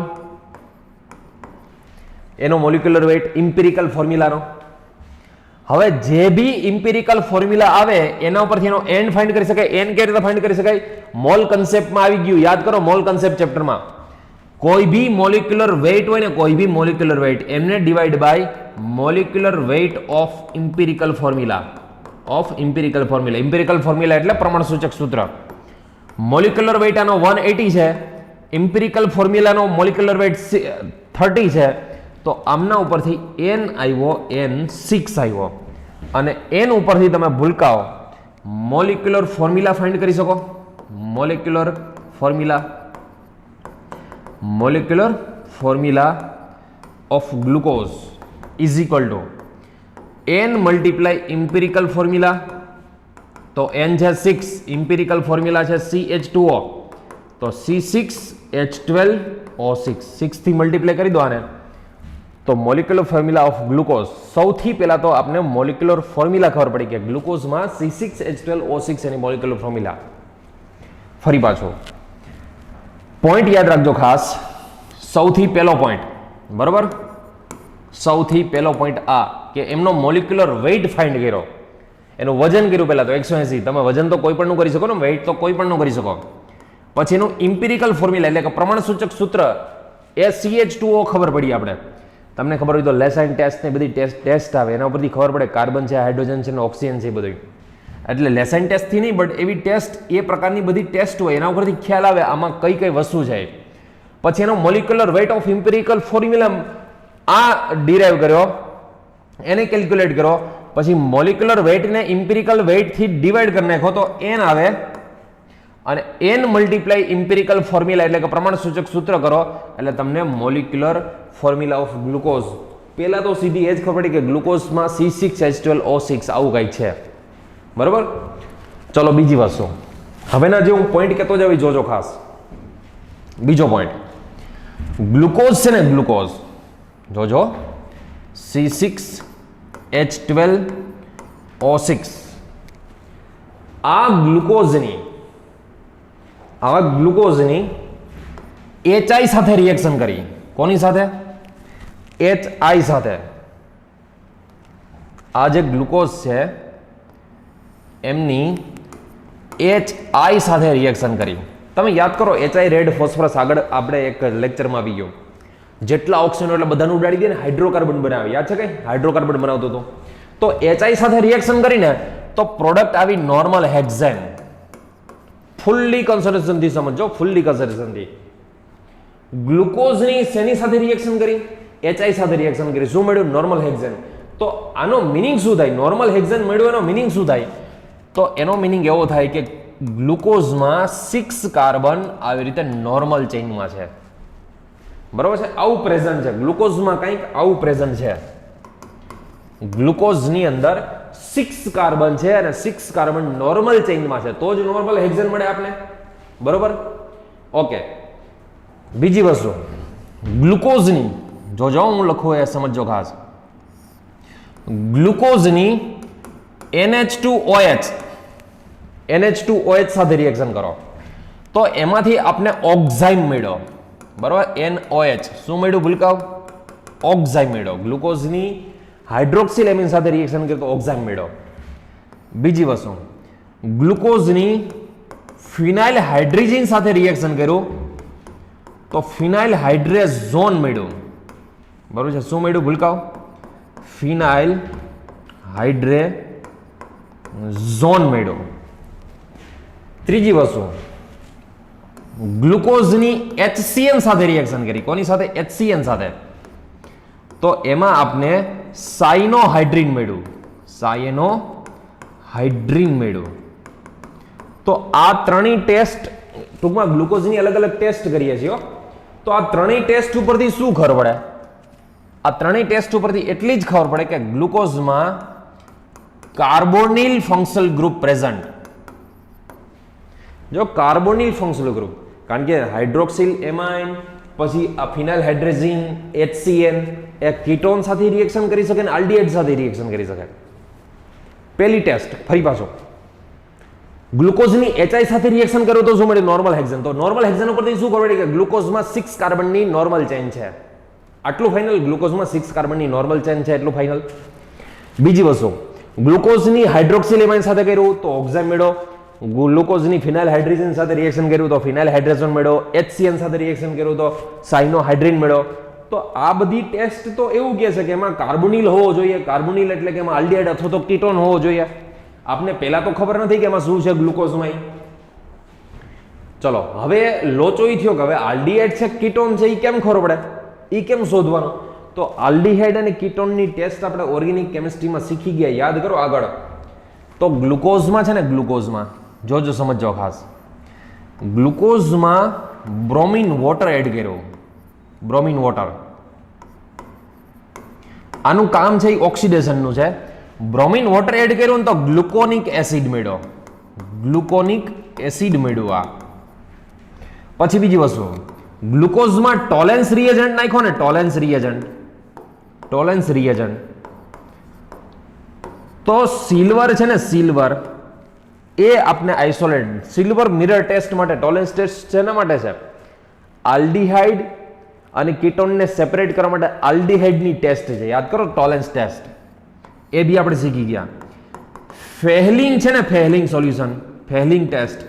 એનો મોલિક્યુલર વેઇટ ઇમ્પિરિકલ ફોર્મ્યુલાનો. હવે જે બી ઇમ્પિરિકલ ફોર્મ્યુલા આવે એના ઉપરથી એનો એન ફાઇન્ડ કરી શકાય. એન કેવી રીતે ફાઇન્ડ કરી શકાય? મોલ કન્સેપ્ટમાં આવી ગયું. યાદ કરો મોલ કન્સેપ્ટ ચેપ્ટરમાં. કોઈ બી મોલિક્યુલર વેઇટ હોય ને, કોઈ બી મોલિક્યુલર વેઇટ, એમને divide by molecular weight of empirical formula. Empirical formula એટલે પ્રમાણસૂચક સૂત્ર. મોલિક્યુલર વેઇટ આનો 180 છે, ઇમ્પિરિકલ ફોર્મ્યુલાનો મોલિક્યુલર વેઇટ 30 છે. તો આમના ઉપરથી n આવ્યો, n6 આવ્યો, અને n ઉપરથી તમે ભૂલકાઓ મોલિક્યુલર ફોર્મ્યુલા ફાઇન્ડ કરી શકો. Molecular formula of glucose is equal to n multiply empirical formula. તો n છે 6, ઇમ્પિરિકલ ફોર્મ્યુલા છે CH2O, તો C6H12O6, 6 થી મલ્ટીપ્લાય કરી દો આને, તો મોલિક્યુલર ફોર્મ્યુલા ઓફ ગ્લુકોઝ. સૌથી પહેલા તો આપણે મોલિક્યુલર ફોર્મ્યુલા ખબર પડી કે ગ્લુકોઝમાં C6H12O6 એની મોલિક્યુલર ફોર્મ્યુલા. ફરી પાછો પોઈન્ટ યાદ રાખજો ખાસ. સૌથી પહેલો પોઈન્ટ, બરાબર, સૌથી પહેલો પોઈન્ટ આ કે એમનો મોલિક્યુલર વેઇટ ફાઇન્ડ કર્યો, એનું વજન કર્યું પહેલા તો 180. તમે વજન તો કોઈ પણનું કરી શકો ને, વેઇટ તો કોઈ પણનું કરી શકો. પછી એનું ઇમ્પિરિકલ ફોર્મ્યુલા એટલે કે પ્રમાણસૂચક સૂત્ર એ CH2O ખબર પડી. આપણે તમને ખબર હોય તો લેસાઇન ટેસ્ટ ને બધી ટેસ્ટ આવે, એના ઉપરથી ખબર પડે કાર્બન છે, હાઇડ્રોજન છે, ઓક્સિજન છે બધું. એટલે લેસાઇન ટેસ્ટથી નહીં, બટ એવી ટેસ્ટ, એ પ્રકારની બધી ટેસ્ટ હોય એના ઉપરથી ખ્યાલ આવે આમાં કઈ કઈ વસ્તુ છે. પછી એનો molecular weight of empirical formula આ ડિરાઈવ કર્યો, એને કેલ્ક્યુલેટ કરો. પછી મોલિક્યુલર વેઇટને ઇમ્પિરિકલ વેઇટથી ડિવાઈડ કરી નાખો તો n આવે, અને n મલ્ટીપ્લાય ઇમ્પિરિકલ ફોર્મ્યુલા એટલે કે પ્રમાણસૂચક સૂત્ર કરો એટલે તમને મોલિક્યુલર ફોર્મ્યુલા ઓફ ગ્લુકોઝ. પહેલા તો સીધી એ જ ખબર પડી કે ગ્લુકોઝમાં C6H12O6 આવું કંઈક છે, બરાબર. ચલો બીજી વસ્તુ, હવેના જે હું પોઈન્ટ કહેતો જાવ જોજો ખાસ. બીજો પોઈન્ટ, ગ્લુકોઝ છે ને, ગ્લુકોઝ જોજો, C6H12O6 આ ગ્લુકોઝની HI સાથે રિએક્શન કરી. કોની સાથે? HI સાથે. આ જે ગ્લુકોઝ છે એમની HI સાથે રિએક્શન કરી. તમે યાદ કરો HI રેડ ફોસ્ફરસ આગળ આપણે એક લેક્ચરમાં આવી ગયો. જેટલા ઓક્સિજન એટલે બધાનું ઉડાડી દે ને, હાઇડ્રોકાર્બન બનાવે. યાદ છે કઈ? હાઇડ્રોકાર્બન બનાવતો હતો. તો HI સાથે રિએક્શન કરીને તો પ્રોડક્ટ આવી નોર્મલ હેક્ઝેન. ફુલ્લી કન્સન્ટ્રેશનથી સમજો, ફુલ્લી કન્સન્ટ્રેશનથી. ગ્લુકોઝની શેની સાથે રિએક્શન કરી? HI સાથે રિએક્શન કરી. શું મળ્યું? Normal hexane. તો આનો મિનિંગ શું થાય? નોર્મલ હેક્ઝેન મળ્યું એનો મિનિંગ શું થાય? તો એનો મિનિંગ એવો થાય કે ગ્લુકોઝમાં 6 કાર્બન આવી રીતે નોર્મલ ચેઇનમાં છે, બરાબર છે. આવું પ્રેઝન્ટ છે ગ્લુકોઝમાં, કંઈક આવું પ્રેઝન્ટ છે. ગ્લુકોઝની અંદર 6 કાર્બન છે અને 6 કાર્બન નોર્મલ ચેઇનમાં છે, તો જ નોર્મલ હેક્ઝેન મળે આપણે, બરોબર. ઓકે, બીજી વસ્તુ ગ્લુકોઝની જોજો, હું લખું એ સમજો ખાસ. ગ્લુકોઝની NH2OH સાથે રિએક્શન કરો તો એમાંથી આપણે ઓક્ઝાઇમ મળ્યો, બરાબર. NOH શું મળ્યું? ભૂલકાવ ઓક્ઝાઇમ મળ્યો. ગ્લુકોઝની હાઇડ્રોક્સિલ એમિન સાથે રિએક્શન કર્યું તો ઓક્ઝાઇમ મળ્યો. બીજી વસ્તુ, ગ્લુકોઝની ફિનાઇલ હાઇડ્રોજન સાથે રિએક્શન કર્યું તો ફિનાઇલ હાઇડ્રેઝોન મળ્યું, બરાબર છે. શું મળ્યું? ભૂલકાવ ફિનાઇલ હાઇડ્રેઝોન મળ્યો. ત્રીજી વસ્તુ, ગ્લુકોઝની HCN સાથે રિએક્શન કરી. કોની સાથે? HCN સાથે. તો એમાં આપને સાયનોહાઇડ્રીન મળ્યું. સાયનોહાઇડ્રીન મળ્યું. તો આ ત્રણેય ટેસ્ટ, ટૂંકમાં ગ્લુકોઝની અલગ અલગ ટેસ્ટ કરીએ છીએ. તો આ ત્રણેય ટેસ્ટ ઉપરથી શું ખબર પડે? આ ત્રણેય ટેસ્ટ ઉપરથી એટલી જ ખબર પડે કે ગ્લુકોઝમાં કાર્બોનિલ ફંક્શનલ ગ્રુપ પ્રેઝન્ટ. જો કાર્બોનિલ ફંક્શનલ ગ્રુપ, કારણ કે હાઇડ્રોક્સિલ એમાઇન પછી આ ફિનાઇલ હાઇડ્રેઝિન HCN એ કીટોન સાથે રિએક્શન કરી શકે અને આલ્ડીહાઇડ સાથે રિએક્શન કરી શકે. પહેલી ટેસ્ટ ફરી પાછો, ગ્લુકોઝની HI સાથે રિએક્શન કર્યું તો શું મળ્યું? Normal hexane. તો નોર્મલ હેક્ઝેન ઉપરથી શું ખબર પડી કે ગ્લુકોઝમાં 6 કાર્બનની નોર્મલ ચેન છે. આટલું ફાઇનલ, ગ્લુકોઝમાં 6 કાર્બનની નોર્મલ ચેન છે એટલું ફાઇનલ. બીજી વસ્તુ, ગ્લુકોઝની હાઇડ્રોક્સિલ એમાઇન સાથે કર્યું તો ઓક્ઝામ મેળો. ગ્લુકોઝની ફિનાઇલ હાઇડ્રેઝન સાથે રિએક્શન કર્યું તો ફિનાઇલ હાઇડ્રેઝન મેળો. HCN સાથે રિએક્શન કર્યું તો સાયનોહાઇડ્રીન મેળો. તો આ બધી ટેસ્ટ તો એવું કહે છે કે એમાં કાર્બોનિલ હોવો જોઈએ. કાર્બોનિલ એટલે કે એમાં આલ્ડીહાઇડ અથવા તો કીટોન હોવો જોઈએ. આપને પહેલા તો ખબર નથી કે એમાં શું છે ગ્લુકોઝમાં. ચલો હવે લોચો થયો કે હવે આલ્ડીહાઇડ છે કીટોન છે એ કેમ ખબર પડે? એ કેમ શોધવાનું? તો આલ્ડીહાઇડ અને કીટોનની ટેસ્ટ આપણે ઓર્ગેનિક કેમિસ્ટ્રીમાં શીખી ગયા. યાદ કરો આગળ. તો ગ્લુકોઝમાં છે ને, ગ્લુકોઝમાં જોજો સમજો ખાસ, ગ્લુકોઝમાં બ્રોમિન વોટર એડ કર્યો. બ્રોમિન વોટર, આનું કામ છે ઓક્સિડેશનનું છે. બ્રોમિન વોટર એડ કર્યું તો ગ્લુકોનિક એસિડ મળ્યો. ગ્લુકોનિક એસિડ મળ્યું. આ પછી બીજી વસ્તુ, ગ્લુકોઝમાં ટોલેન્સ રિએજન્ટ નાખ્યો ને, ટોલેન્સ રિએજન્ટ, ટોલેન્સ રિએજન્ટ. તો સિલ્વર છે ને, સિલ્વર એ આપણે આઇસોલેટ, સિલ્વર મિરર ટેસ્ટ માટે, ટોલેન્સ ટેસ્ટ શેના માટે છે? આલ્ડીહાઇડ અને કીટોનને સેપરેટ કરવા માટે આલ્ડીહાઇડની ટેસ્ટ છે. યાદ કરો ટોલેન્સ ટેસ્ટ, એ બી આપણે શીખી ગયા. ફેહલિંગ છે ને, ફેહલિંગ સોલ્યુશન, ફેહલિંગ ટેસ્ટ.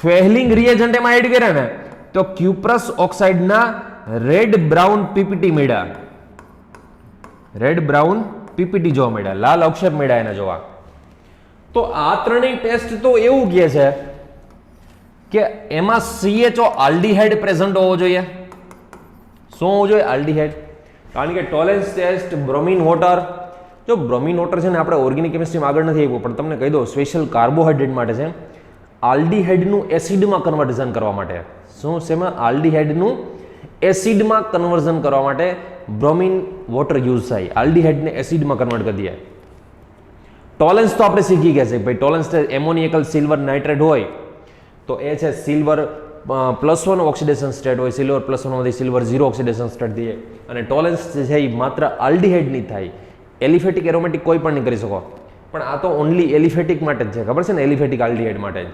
ફેહલિંગ રિએજન્ટ એમાં એડ કર્યા ને તો ક્યુપ્રસ ઓક્સાઇડના રેડ બ્રાઉન પીપીટી મળ્યા. રેડ બ્રાઉન પીપીટી જોવા મળ્યા, લાલ અક્ષર મળ્યા એને જોવા. તો આ ત્રણેય ટેસ્ટ તો એવું કહે છે કે એમાં CHO આલ્ડીહાઇડ પ્રેઝન્ટ હોવો જોઈએ. શું હોવું જોઈએ? આલ્ડીહાઇડ. કારણ કે ટોલેન્સ ટેસ્ટ, બ્રોમિન વોટર, જો બ્રોમિન વોટર છે ને આપણે ઓર્ગેનિક કેમિસ્ટ્રીમાં આગળ નથી આવ્યું, પણ તમને કહી દો સ્પેશિયલ કાર્બોહાઈડ્રેટ માટે છે. આલ્ડીહાઇડનું એસિડમાં કન્વર્ઝન કરવા માટે, શું શેમાં? આલ્ડીહાઇડનું એસિડમાં કન્વર્ઝન કરવા માટે બ્રોમિન વોટર યુઝ થાય. આલ્ડીહાઇડને એસિડમાં કન્વર્ટ કરી દે. ટોલેન્સ તો આપણે શીખી ગયા છે ભાઈ. ટોલેન્સ એમોનિયકલ સિલ્વર નાઇટ્રેટ હોય તો એ છે સિલ્વર +1 ઓક્સિડેશન સ્ટેટ હોય, સિલ્વર +1 માંથી સિલ્વર 0 ઓક્સિડેશન સ્ટેટ દે. અને ટોલેન્સ છે એ માત્ર આલ્ડીહાઇડની થાય. એલિફેટિક એરોમેટિક કોઈ પણ નહીં કરી શકો, પણ આ તો ઓનલી એલિફેટિક માટે જ છે, ખબર છે ને? એલિફેટિક આલ્ડીહાઇડ માટે જ.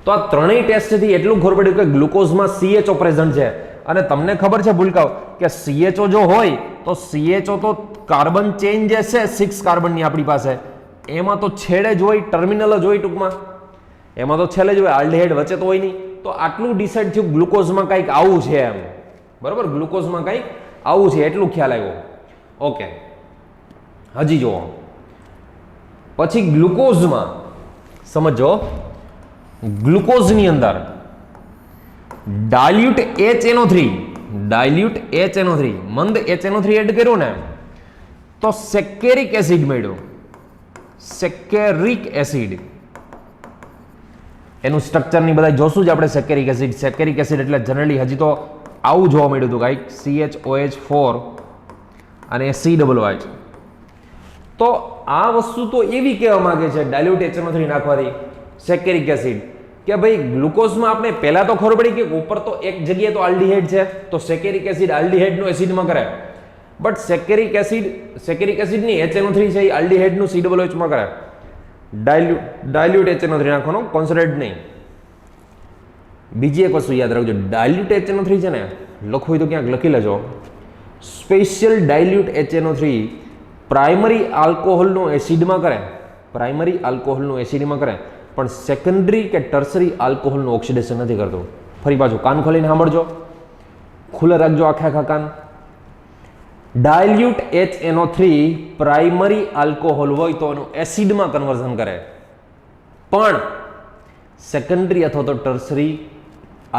તો આ ત્રણેય ટેસ્ટથી એટલું ખબર પડ્યું કે ગ્લુકોઝમાં CHO પ્રેઝન્ટ છે. અને તમને ખબર છે ભૂલકાઓ કે CHO જો હોય તો CHO તો કાર્બન ચેન જે છે 6 કાર્બનની આપણી પાસે, એમાં તો છેડે જ હોય, ટર્મિનલ જ હોય ટૂંકમાં, એમાં તો છેલ્લે જ હોય, આલ્ડીહાઇડ વચ્ચે તો હોય નહીં. તો આટલું ડિસાઇડ થયું ગ્લુકોઝમાં કંઈક આવું છે એમ, બરાબર? ગ્લુકોઝમાં કંઈક આવું છે એટલું ખ્યાલ આવ્યો. ઓકે, હજી જુઓ પછી ગ્લુકોઝમાં સમજો, ગ્લુકોઝની અંદર ડાયલ્યુટ HNO3, ડાયલ્યુટ HNO3, મંદ HNO3 એડ કર્યું ને તો સેકેરિક એસિડ મળ્યું. સેકેરિક એસિડ, એનું સ્ટ્રક્ચરની બધા જોશું જ આપણે. સેકેરિક એસિડ, સેકેરિક એસિડ એટલે જનરલી હજી તો આવું જોવા મળ્યું હતું કાંઈક, CHOH4 અને COOH. તો આ વસ્તુ તો એવી કહેવા માંગે છે ડાયલ્યુટ HNO3 નાખવાથી સેકેરિક એસિડ કે ભાઈ ગ્લુકોઝમાં આપણે પહેલા તો ખબર પડી કે ઉપર તો એક જગ્યાએ તો આલ્ડીહાઇડ છે, તો સેકેરિક એસિડ આલ્ડીહાઇડનું એસિડમાં કરે. બટ સેકેરિક એસિડની HNO3 છે એ આલ્ડીહાઇડનું COOHમાં કરે. ડાયલ્યુટ HNO3 નાખવાનો, કોન્સન્ટ્રેટ નહીં. બીજી એક વસ્તુ યાદ રાખજો, ડાયલ્યુટ HNO3 છે ને, લખવું હોય તો ક્યાંક લખી લેજો. સ્પેશિયલ ડાયલ્યુટ HNO3 પ્રાઇમરી આલ્કોહોલનું એસિડમાં કરે, પ્રાઇમરી આલ્કોહોલનું એસિડમાં કરે, પણ સેકન્ડરી કે ટર્સરી આલ્કોહોલનું ઓક્સિડેશન નથી કરતું. ફરી પાછું કાન ખોલીને સાંભળજો, ખુલ્લા રાખજો આખા કાન. ડાયલ્યુટ HNO3 પ્રાઇમરી આલ્કોહોલ હોય તો એનું એસિડમાં કન્વર્ઝન કરે, પણ સેકન્ડરી અથવા તો ટર્સરી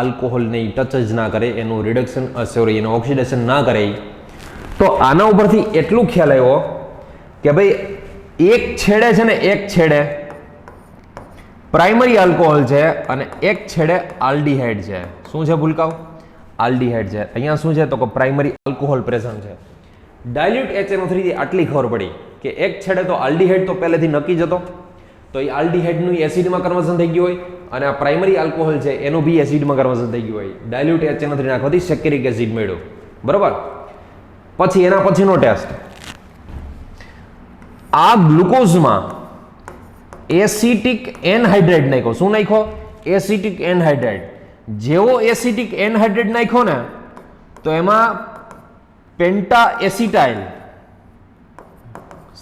આલ્કોહોલને ટચ જ ના કરે, એનું રિડક્શન એનું ઓક્સિડેશન ના કરે. તો આના ઉપરથી એટલું ખ્યાલ આવ્યો કે ભાઈ એક છેડે છે ને, એક છેડે પ્રાઇમરી આલ્કોહોલ છે અને એક છેડે આલ્ડીહાઇડ છે. શું છે ભૂલકાઓ? આલ્ડીહાઇડ છે. અહીંયા શું છે તો કે પ્રાઇમરી આલ્કોહોલ પ્રેઝન્ટ છે. ડાયલ્યુટ HNO3 થી આટલી ખબર પડી કે એક છેડે તો આલ્ડીહાઇડ તો પહેલેથી નક્કી જ હતો, તો એ આલ્ડીહાઇડનું એસિડમાં કન્વર્ઝન થઈ ગયું હોય, અને આ પ્રાઇમરી આલ્કોહોલ છે એનું બી એસિડમાં કન્વર્ઝન થઈ ગયું હોય. ડાયલ્યુટ HNO3 નાખવાથી સેકેરિક એસિડ મળ્યો. બરોબર. પછી એના પછીનો ટેસ્ટ, આ ગ્લુકોઝમાં એસિટિક એનહાઇડ્રેટ નાખ્યો. શું નાખ્યો? Acetic anhydrate. જેવો એસિટિક એનહાઇડ્રેટ નાખ્યો ને તો એમાં પેન્ટા એસિટાઇલ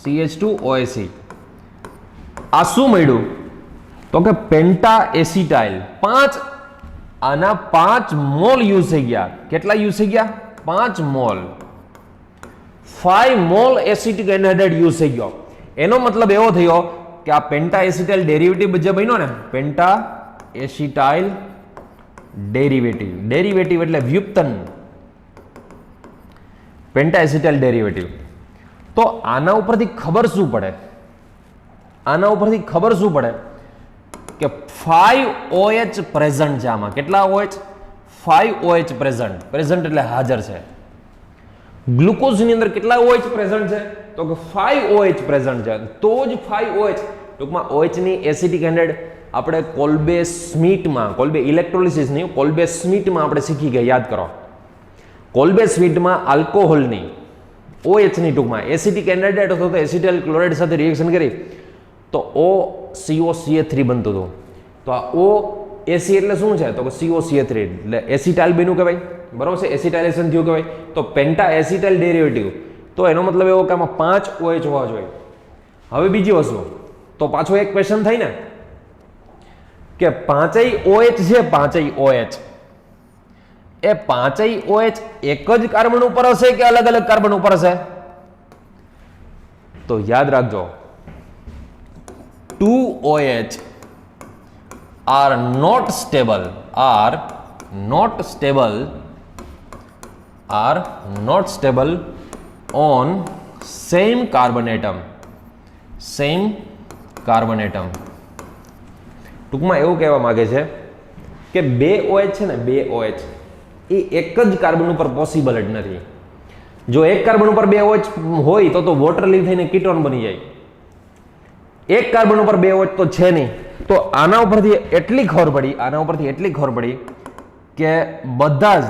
CH2OH. આ શું મળ્યું તો કે પેન્ટા એસિટાઇલ. 5 આના 5 મોલ યુઝ થઈ ગયા. કેટલા યુઝ થઈ ગયા? 5 mall. 5 mall acetic anhydrate use થઈ ગયો. એનો મતલબ એવો થયો કે આ પેન્ટા એસિટાઇલ ડેરિવેટિવ જે બન્યો ને, પેન્ટા એસિટાઇલ ડેરિવેટિવ એટલે વ્યુત્પન્ન, પેન્ટા એસિટાઇલ ડેરિવેટિવ. તો આના ઉપરથી ખબર શું પડે? આના ઉપરથી ખબર શું પડે કે 5OH પ્રેઝન્ટ છે આમાં. કેટલા OH? 5OH પ્રેઝન્ટ એટલે હાજર છે. ગ્લુકોઝની અંદર કેટલા OH પ્રેઝન્ટ છે તો કે 5OH પ્રેઝન્ટ છે. તો જ 5OH, ટૂંકમાં OH ની એસિટિક એનહાઇડ્રેટ આપણે કોલ્બે સ્મિટમાં, કોલ્બે ઇલેક્ટ્રોલિસિસ નહીં, કોલ્બે સ્મિટમાં આપણે શીખી ગયા, યાદ કરો. કોલ્બે સ્મિટમાં આલ્કોહોલની OH ની ટૂંકમાં એસિટિક એનહાઇડ્રેટ અથવા તો એસિટાઇલ ક્લોરાઇડ સાથે રિએક્શન કરી તો OCOCH3 બનતું હતું. તો આ OAC એટલે શું છે તો કે COCH3 એટલે એસિટાઇલ બન્યું કહેવાય. બરાબર છે? એસિટાઇલેશન થયું કહેવાય. તો પેન્ટા એસિટાઇલ ડેરિવેટિવ, તો એનો મતલબ એવો કે આમાં 5 OH હોવા જોઈએ. હવે બીજી વસ્તુ, તો પાછો એક ક્વેશ્ચન થાય ને કે 5 OH છે, 5 OH, એ 5 OH એક જ કાર્બન ઉપર હશે કે અલગ અલગ કાર્બન ઉપર હશે? તો યાદ રાખજો, 2 OH are not stable on same carbon atom. ટૂંકમાં એવું કહેવા માંગે છે કે 2 OH છે ને, 2 OH એ એક જ કાર્બન ઉપર પોસિબલ જ નથી. જો એક કાર્બન ઉપર 2 OH હોય તો વોટર લીવ થઈને કીટોન બની જાય. એક કાર્બન ઉપર 2 OH તો છે નહીં. તો આના ઉપરથી એટલી ખબર પડી કે બધા જ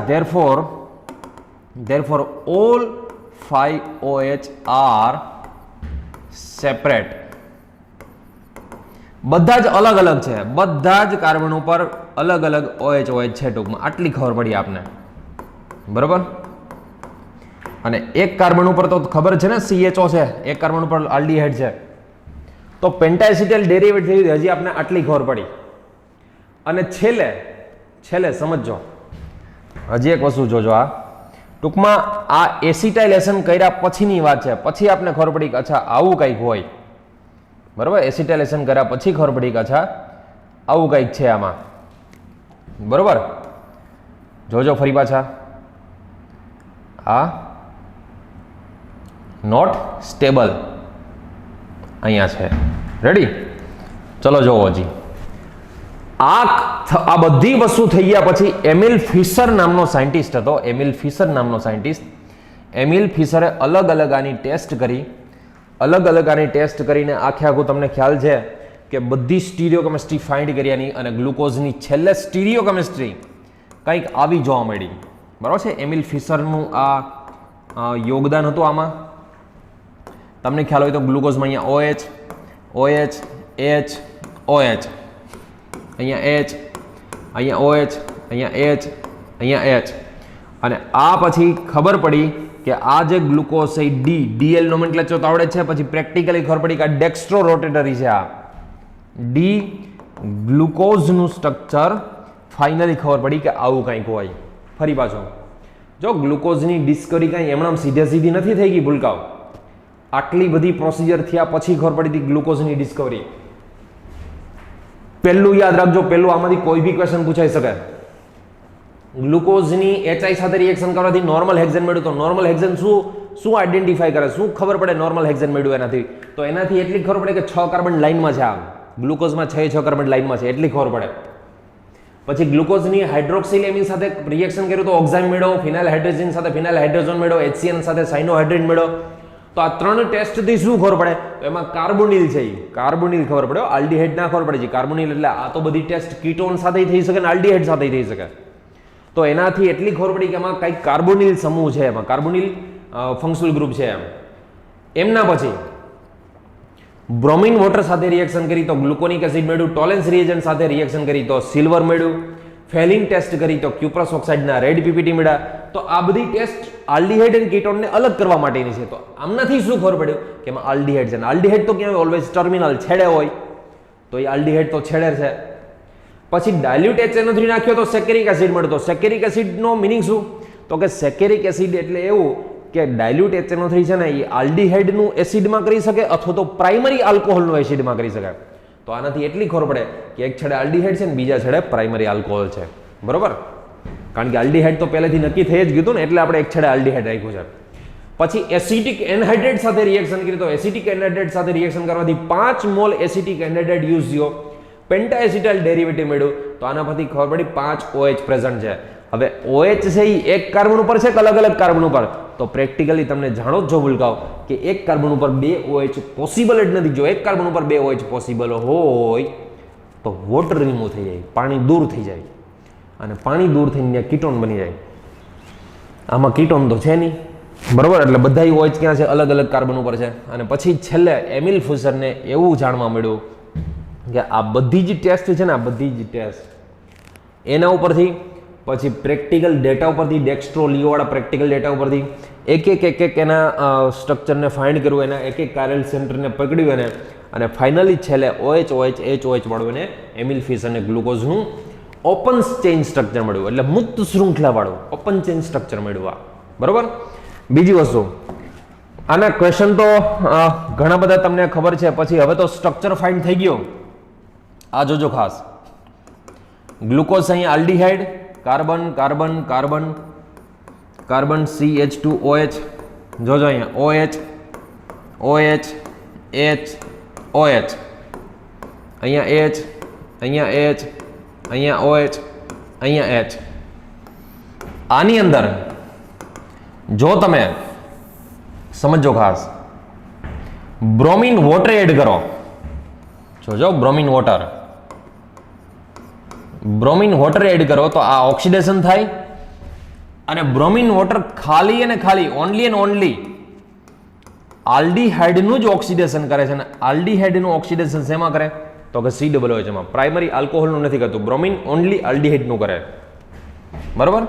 therefore all 5 OH are separate. બધા જ અલગ અલગ છે, બધા જ કાર્બન ઉપર અલગ અલગ OH છે. ટૂંકમાં આટલી ખબર પડી આપને. બરોબર. અને એક કાર્બન ઉપર તો ખબર છે ને CHO છે, એક કાર્બન ઉપર આલ્ડીહાઇડ છે. તો પેન્ટા એસિટાઇલ ડેરિવેટિવ થયું, હજી આપને આટલી ખબર પડી. અને છેલ્લે સમજો, હજી એક વસ્તુ જોજો. આ ટૂંકમાં આ એસિટાઇલેશન કર્યા પછીની વાત છે. પછી આપને ખબર પડી કે અચ્છા આવું કંઈક હોય. બરાબર. એસિટાઇલેશન કર્યા પછી ખબર પડી કે અચ્છા આવું કંઈક છે આમાં. બરોબર. જોજો ફરી પાછા. આ નોટ સ્ટેબલ અહીંયા છે. રેડી? ચલો જોવો હજી. આ બધી વસ્તુ થઈ ગયા પછી એમિલ ફિશર નામનો સાયન્ટિસ્ટ હતો. એમિલ ફિશરે અલગ અલગ આની ટેસ્ટ કરીને આખે આખું તમને ખ્યાલ છે કે બધી સ્ટીરિયોકેમિસ્ટ્રી ફાઇન્ડ કર્યાની, અને ગ્લુકોઝની છેલ્લે સ્ટીરિયોકેમિસ્ટ્રી કંઈક આવી જોવા મળી. બરાબર છે? એમિલ ફિશરનું આ યોગદાન હતું આમાં. તમને ખ્યાલ હોય તો ગ્લુકોઝમાં અહીંયા OH, H, OH, અહીંયા H, અહીંયા OH, અહીંયા H, અહીંયા H. અને આ પછી ખબર પડી કે આ જે ગ્લુકોઝ છે DL નોમેનક્લેચર તો આવડે છે. પછી પ્રેક્ટિકલી ખબર પડી કે આ ડેક્સ્ટ્રો રોટેટરી છે. આ ડી ગ્લુકોઝનું સ્ટ્રક્ચર ફાઇનલી ખબર પડી કે આવું કંઈક હોય. ફરી પાછો જો ગ્લુકોઝની ડિસ્કવરી કંઈ એમણામ સીધી નથી થઈ ગઈ ભૂલકાઓ. આટલી બધી પ્રોસિજર થયા પછી ખબર પડી હતી ગ્લુકોઝની ડિસ્કવરી. પહેલું યાદ રાખજો, પહેલું આમાંથી કોઈ બી ક્વેશ્ચન પૂછાઈ શકે. ગ્લુકોઝની HI સાથે રિએક્શન કરવાથી નોર્મલ હેક્ઝેન મળ્યું, તો નોર્મલ હેક્ઝેન શું આઈડેન્ટિફાય કરે, શું ખબર પડે નોર્મલ હેક્ઝેન મળ્યું એનાથી? તો એનાથી એટલી ખબર પડે કે 6 કાર્બન લાઇનમાં છે. આ ગ્લુકોઝમાં 6 કાર્બન લાઇનમાં છે એટલી ખબર પડે. પછી ગ્લુકોઝની હાઇડ્રોક્સિલેમિન સાથે રિએક્શન કર્યું તો ઓક્ઝાઇમ મેળવો, ફિનાઇલ હાઇડ્રોજન સાથે ફિનાઇલ હાઇડ્રોજન મેળવો, HCN સાથે સાઇનોહાઇડ્રેટ મેળવો. તો આ 3 ટેસ્ટથી શું ખબર પડે? તો એમાં કાર્બોનિલ છે, કાર્બોનિલ ખબર પડે, આલ્ડીહાઇડ ના ખબર પડે છે. કાર્બોનિલ એટલે આ તો બધી ટેસ્ટ કીટોન સાથે થઈ શકે ને આલ્ડીહાઇડ સાથે થઈ શકે. તો એનાથી એટલી ખબર પડી કે એમાં કંઈક કાર્બોનિલ સમૂહ છે, એમાં કાર્બોનિલ ફંક્શનલ ગ્રુપ છે એમ. એમના પછી બ્રોમિન વોટર સાથે રિએક્શન કરી તો ગ્લુકોનિક એસિડ મેળવ્યું, ટોલેન્સ રિએજન્ટ સાથે રિએક્શન કરી તો સિલ્વર મેળવ્યું, ફેલિન ટેસ્ટ કરી તો ક્યુપ્રસ ઓક્સાઇડના રેડ પીપીટી મળ્યા. તો આ બધી ટેસ્ટ આલ્ડીહાઇડ અને કીટોનને અલગ કરવા માટેની છે. તો આમનાથી શું ખબર પડ્યું કે એમાં આલ્ડીહાઇડ છે. આલ્ડીહાઇડ તો ક્યાં ઓલવેઝ ટર્મિનલ છેડે હોય, તો એ આલ્ડીહાઇડ તો છેડે છે. પછી ડાયલ્યુટ HNO3 નાખ્યો તો સેકેરિક એસિડ મળ્યો. તો સેકેરિક એસિડનો મિનિંગ શું? તો કે સેકેરિક એસિડ એટલે એવું કે ડાયલ્યુટ HNO3 છે ને એ આલ્ડીહાઇડનું એસિડમાં કરી શકે અથવા તો પ્રાઇમરી આલ્કોહોલનું એસિડમાં કરી શકે. તો આનાથી એટલી ખબર પડે કે એક છેડે આલ્ડીહાઇડ છે ને બીજા છેડે પ્રાઇમરી આલ્કોહોલ છે. બરોબર? કારણ કે આલ્ડીહાઇડ તો પહેલેથી નક્કી થઈ જ ગયું ને, એટલે આપણે એક છેડે આલ્ડીહાઇડ રાખ્યું છે. પછી એસિટિક એનહાઇડ્રેટ સાથે રિએક્શન કરી તો એસિટિક એનહાઇડ્રેટ સાથે રિએક્શન કરવાથી 5 મોલ એસિટિક એનહાઇડ્રેટ યુઝ થયો, પેન્ટાએસિટાઇલ ડેરિવેટિવ મળ્યું. તો આના પરથી ખબર પડી 5 OH પ્રેઝન્ટ છે. હવે OH છે એ એક કાર્બન ઉપર છે કે અલગ અલગ કાર્બન ઉપર? તો પ્રેક્ટિકલી તમને જાણો જ છો ભૂલકાઓ કે એક કાર્બન ઉપર 2 OH પોસિબલ જ નથી. જો એક કાર્બન ઉપર 2 OH પોસિબલ હોય તો વોટર રિમૂવ થઈ જાય, પાણી દૂર થઈ જાય, અને પાણી દૂર થઈને કીટોન બની જાય. આમાં કીટોન તો છે નહીં. બરોબર? એટલે બધા OH ક્યાં છે? અલગ અલગ કાર્બન ઉપર છે. અને પછી છેલ્લે એમિલ ફુસરને એવું જાણવા મળ્યું કે આ બધી જ ટેસ્ટ છે ને, આ બધી જ ટેસ્ટ એના ઉપરથી, પછી પ્રેક્ટિકલ ડેટા ઉપરથી, ડેક્સ્ટ્રો લિયોવાળા પ્રેક્ટિકલ ડેટા ઉપરથી એક એના સ્ટ્રક્ચરને ફાઇન્ડ કર્યું, એના એક કારેલ સેન્ટરને પકડ્યું એને, અને ફાઇનલી છેલ્લે OH વાળું એને એમિલ ફિશ અને ગ્લુકોઝનું ઓપન ચેઇન સ્ટ્રક્ચર મળ્યું. એટલે મુક્ત શૃંખલાવાળું ઓપન ચેઇન સ્ટ્રક્ચર મળ્યું. આ બરોબર? બીજી વસ્તુ, આના ક્વેશ્ચન તો ઘણા બધા તમને ખબર છે. પછી હવે તો સ્ટ્રક્ચર ફાઇન્ડ થઈ ગયો. આ જોજો ખાસ, ગ્લુકોઝ અહીંયા aldehyde, carbon carbon carbon carbon CH2OH, જોજો અહીંયા OH OH H OH, અહીંયા H, અહીંયા H, અહીંયા OH, અહીંયા H. આની અંદર જો તમે સમજો ખાસ, બ્રોમિન વોટર એડ કરો, જોજો બ્રોમિન વોટર એડ કરો તો આ ઓક્સિડેશન થાય, અને બ્રોમિન વોટર ખાલી અને ખાલી ઓનલી એન્ડ ઓનલી આલ્ડીહાઇડનું જ ઓક્સિડેશન કરે છે. અને આલ્ડીહાઇડનું ઓક્સિડેશન શેમાં કરે? તો કે COOH માં. પ્રાઇમરી આલ્કોહોલનું નથી કરતું, બ્રોમિન ઓનલી આલ્ડીહાઇડનું કરે. બરોબર?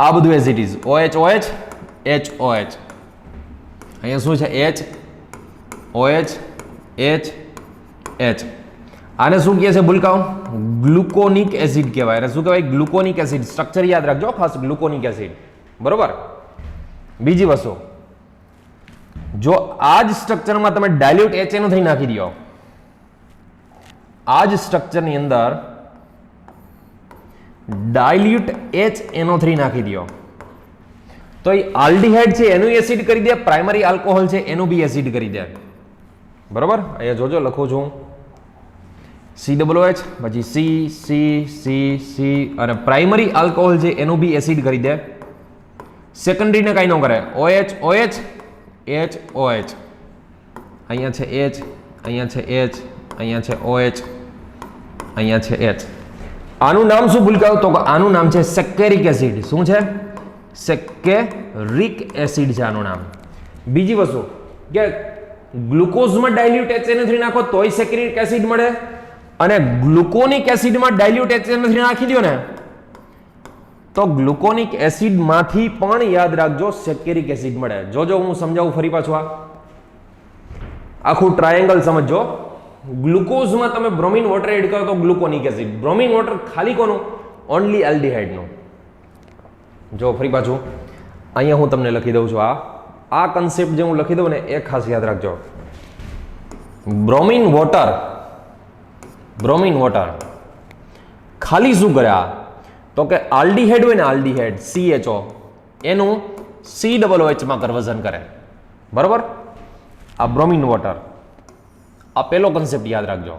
આ બધું as it is OH OH H OH. અહીંયા શું છે? H OH H H. આને શું કહે છે ભૂલકાઓ? ગ્લુકોનિક એસિડ કહેવાય. અને શું કહેવાય? ગ્લુકોનિક એસિડ. સ્ટ્રક્ચર યાદ રાખજો ખાસ, ગ્લુકોનિક એસિડ. બરોબર? બીજી વસ્તુ, જો આ જ સ્ટ્રક્ચરમાં તમે ડાયલ્યુટ HNO3 નાખી દો, આ જ સ્ટ્રક્ચરની અંદર ડાયલ્યુટ HNO3 નાખી દો તો એ આલ્ડીહાઇડ છે એનું એસિડ કરી દે, પ્રાઇમરી આલ્કોહોલ છે એનું બી એસિડ કરી દે. બરોબર? અહીંયા જોજો લખું છું COOH, પછી C અને પ્રાઇમરી આલ્કોહોલ છે એનું બી એસિડ કરી દે. સેકન્ડરીને કાંઈ ન કરે. OH OH H OH, અહીંયા છે H, અહીંયા છે H, અહીંયા છે OH, અહીંયા છે H. આનું નામ શું ભૂલકાઓ? તો આનું નામ છે સેકેરિક એસિડ. શું છે? સેકેરિક એસિડ છે આનું નામ. બીજી વસ્તુ કે ગ્લુકોઝમાં ડાયલ્યુટ HNO3 નાખો તોય સેકેરિક એસિડ મળે, અને ગ્લુકોનિક એસિડમાં ડાયલ્યુટ HNO3 નાખી દો ને તો ગ્લુકોનિક એસિડમાંથી પણ યાદ રાખજો સેકેરિક એસિડ મળે. જોજો હું સમજાવું ફરી પાછું. આ આખું ટ્રાયેંગલ સમજો. ગ્લુકોઝમાં તમે બ્રોમિન વોટર એડ કરો તો ગ્લુકોનિક એસિડ, બ્રોમિન વોટર ખાલી કોનું? ઓનલી આલ્ડીહાઇડનું. જો ફરી પાછું અહીંયા હું તમને લખી દઉં છું. આ કન્સેપ્ટ જે હું લખી દઉં ને એ ખાસ યાદ રાખજો. બ્રોમિન વોટર બ્રોમિન વોટર ખાલી શું કરે આ તો કે આલ્ડીહાઇડ હોય ને આલ્ડીહાઇડ CHO એનું COOH માં કન્વર્ઝન કરે બરોબર આ બ્રોમિન વોટર આ પહેલો કન્સેપ્ટ યાદ રાખજો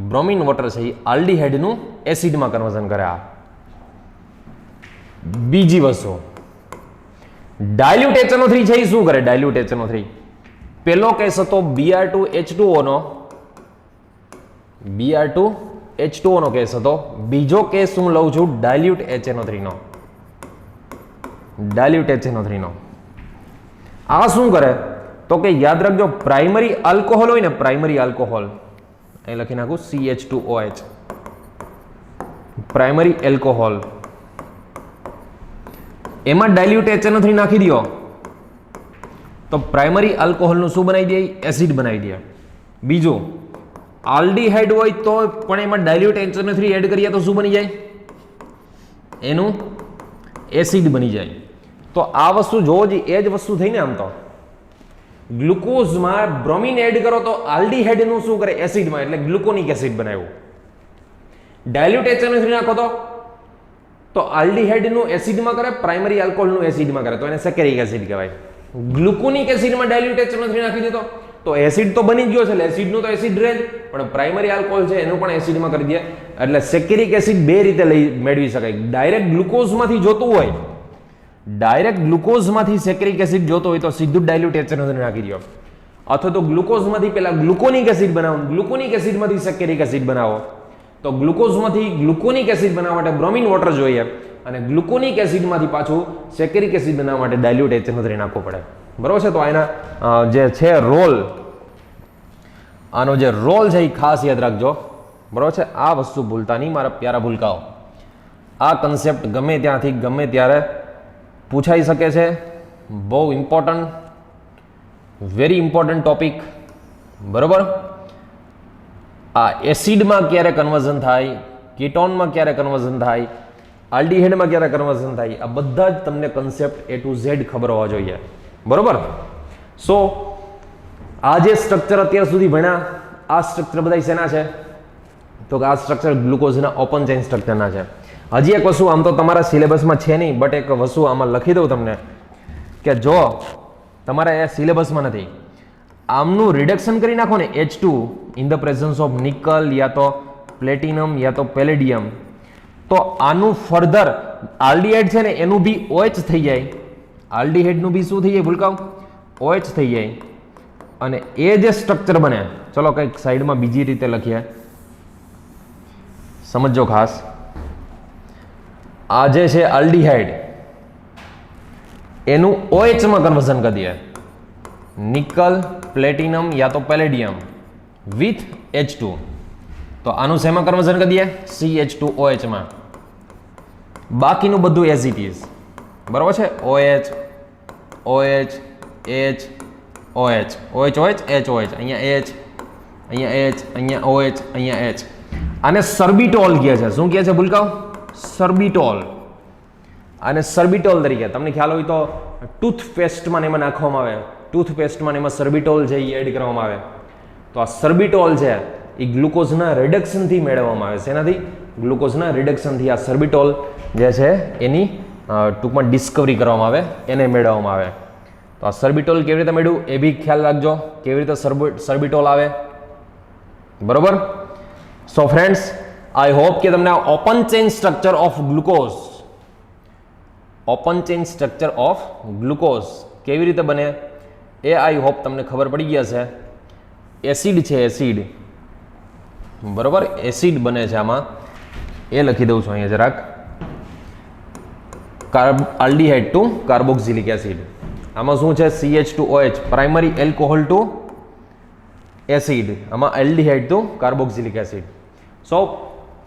બ્રોમિન વોટર છે એ આલ્ડીહાઇડનું એસિડમાં કન્વર્ઝન કરે આ બીજી વસ્તુ ડાયલ્યુટ HNO3 છે એ શું કરે ડાયલ્યુટ HNO3 પેલો કેસ હતો Br2H2O નો Br2H2O નો કેસ હતો બીજો કેસ હું લઉં છું ડાયલ્યુટ HNO3 નો ડાયલ્યુટ HNO3 નો આ શું કરે તો કે યાદ રાખજો પ્રાઇમરી આલ્કોહોલ હોય ને પ્રાઇમરી આલ્કોહોલ અહીં લખી નાખું CH2OH પ્રાઇમરી એલ્કોહોલ એમાં ડાયલ્યુટ HNO3 નાખી દો તો પ્રાઇમરી આલ્કોહોલનું શું બનાવી દે એસિડ બનાવી દે બીજું આલ્ડીહાઇડ હોય તો પણ એમાં ડાયલ્યુટ HNO3 એડ કરીએ તો શું બની જાય એનું એસિડ બની જાય તો આ વસ્તુ જોવો જ એ જ વસ્તુ થઈ ને આમ તો ગ્લુકોઝમાં બ્રોમિન એડ કરો તો આલ્ડીહાઇડનું શું કરે એસિડમાં એટલે ગ્લુકોનિક એસિડ બનાવ્યું ડાયલ્યુટ HNO3 નાખો તો આલ્ડીહાઇડનું એસિડમાં કરે પ્રાઇમરી આલ્કોહોલનું એસિડમાં કરે તો એને સેકેરિક એસિડ કહેવાય ગ્લુકોનિક એસિડમાં ડાયલ્યુટ HNO3 નાખી દીધો તો એસિડ તો બની જ ગયો છે એટલે એસિડનું તો એસિડ રહે પણ પ્રાઇમરી આલ્કોહોલ છે એનું પણ એસિડમાં કરી દે એટલે સેકેરિક એસિડ બે રીતે મેળવી શકાય ડાયરેક્ટ ગ્લુકોઝમાંથી જોતું હોય ડાયરેક્ટ ગ્લુકોઝમાંથી સેકેરિક એસિડ જોતો હોય તો સીધું ડાયલ્યુટ HNO3 નાખી દો અથવા તો ગ્લુકોઝમાંથી પહેલા ગ્લુકોનિક એસિડ બનાવો ગ્લુકોનિક એસિડમાંથી સેકેરિક એસિડ બનાવો તો ગ્લુકોઝમાંથી ગ્લુકોનિક એસિડ બનાવવા માટે બ્રોમિન વોટર જોઈએ અને ગ્લુકોનિક એસિડમાંથી પાછું સેકેરિક એસિડ બનાવવા માટે ડાયલ્યુટ HNO3 નાખવો પડે બરોબર છે તો આના જે છે રોલ આનો જે રોલ છે એ ખાસ યાદ રાખજો બરોબર છે આ વસ્તુ ભૂલતા નહીં મારા પ્યારા ભૂલકાઓ આ કન્સેપ્ટ ગમે ત્યાંથી ગમે ત્યારે પૂછાઈ શકે છે બહુ ઇમ્પોર્ટન્ટ વેરી ઇમ્પોર્ટન્ટ ટોપિક બરોબર આ એસિડમાં ક્યારે કન્વર્ઝન થાય કીટોનમાં ક્યારે કન્વર્ઝન થાય આલ્ડીહાઇડમાં ક્યારે કન્વર્ઝન થાય આ બધા જ તમને કન્સેપ્ટ A to Z ખબર હોવા જોઈએ બરોબર સો આ જે સ્ટ્રક્ચર અત્યાર સુધી ભણ્યા આ સ્ટ્રક્ચર બધા શેના છે તો કે આ સ્ટ્રક્ચર ગ્લુકોઝના ઓપન ચેઇન સ્ટ્રક્ચરના છે હજી એક વસ્તુ આમ તો તમારા સિલેબસમાં છે નહીં બટ એક વસ્તુ આમાં લખી દઉં તમને કે જો તમારા એ સિલેબસમાં નથી આમનું રિડક્શન કરી નાખો ને H2 in the presence of nickel યા તો પ્લેટિનમ યા તો પેલેડિયમ તો આનું ફર્ધર આલ્ડીહાઇડ છે ને એનું બી OH થઈ જાય આલ્ડીહાઇડનું બી શું થઈ જાય ભૂલકાવ OH થઈ જાય અને એ જે સ્ટ્રક્ચર બને ચલો કંઈક સાઈડમાં બીજી રીતે લખીએ સમજો ખાસ આ જે છે આલ્ડીહાઇડ એનું OH માં કન્વર્ઝન કરી દે નિકલ પ્લેટિનમ યા તો પેલેડિયમ વિથ H2 તો આનું શેમાં કન્વર્ઝન કરી દે CH2OH માં બાકીનું બધું એઝ ઇટ ઇઝ બરાબર છે OH OH H OH OH OH H OH અહીંયા H અહીંયા H અહીંયા OH અહીંયા H આને સર્બિટોલ કહે છે શું કહે છે ભૂલકાઓ સર્બિટોલ અને સર્બિટોલ તરીકે તમને ખ્યાલ હોય તો ટૂથપેસ્ટમાં એમાં નાખવામાં આવે ટૂથપેસ્ટમાં એમાં સર્બિટોલ છે એ એડ કરવામાં આવે તો આ સર્બિટોલ છે એ ગ્લુકોઝના રિડક્શનથી મેળવવામાં આવે છે એનાથી ગ્લુકોઝના રિડક્શનથી આ સર્બિટોલ જે છે એની ટૂંકમાં ડિસ્કવરી કરવામાં આવે એને મેળવવામાં આવે તો આ સર્બિટોલ કેવી રીતે મેળવ્યું એ બી ખ્યાલ રાખજો કેવી રીતે સર્બિટોલ આવે બરોબર સો ફ્રેન્ડ્સ આઈ હોપ કે તમને open chain structure of glucose open chain structure of glucose કેવી રીતે બને એ આઈ હોપ તમને ખબર પડી ગયા છે એસિડ છે એસિડ બરોબર એસિડ બને છે આમાં એ લખી દઉં છું અહીંયા જરાક આલ્ડીહાઇડ ટુ કાર્બોક્સિલિક એસિડ આમાં શું છે CH2OH primary alcohol to acid આમાં aldehyde to carboxylic acid so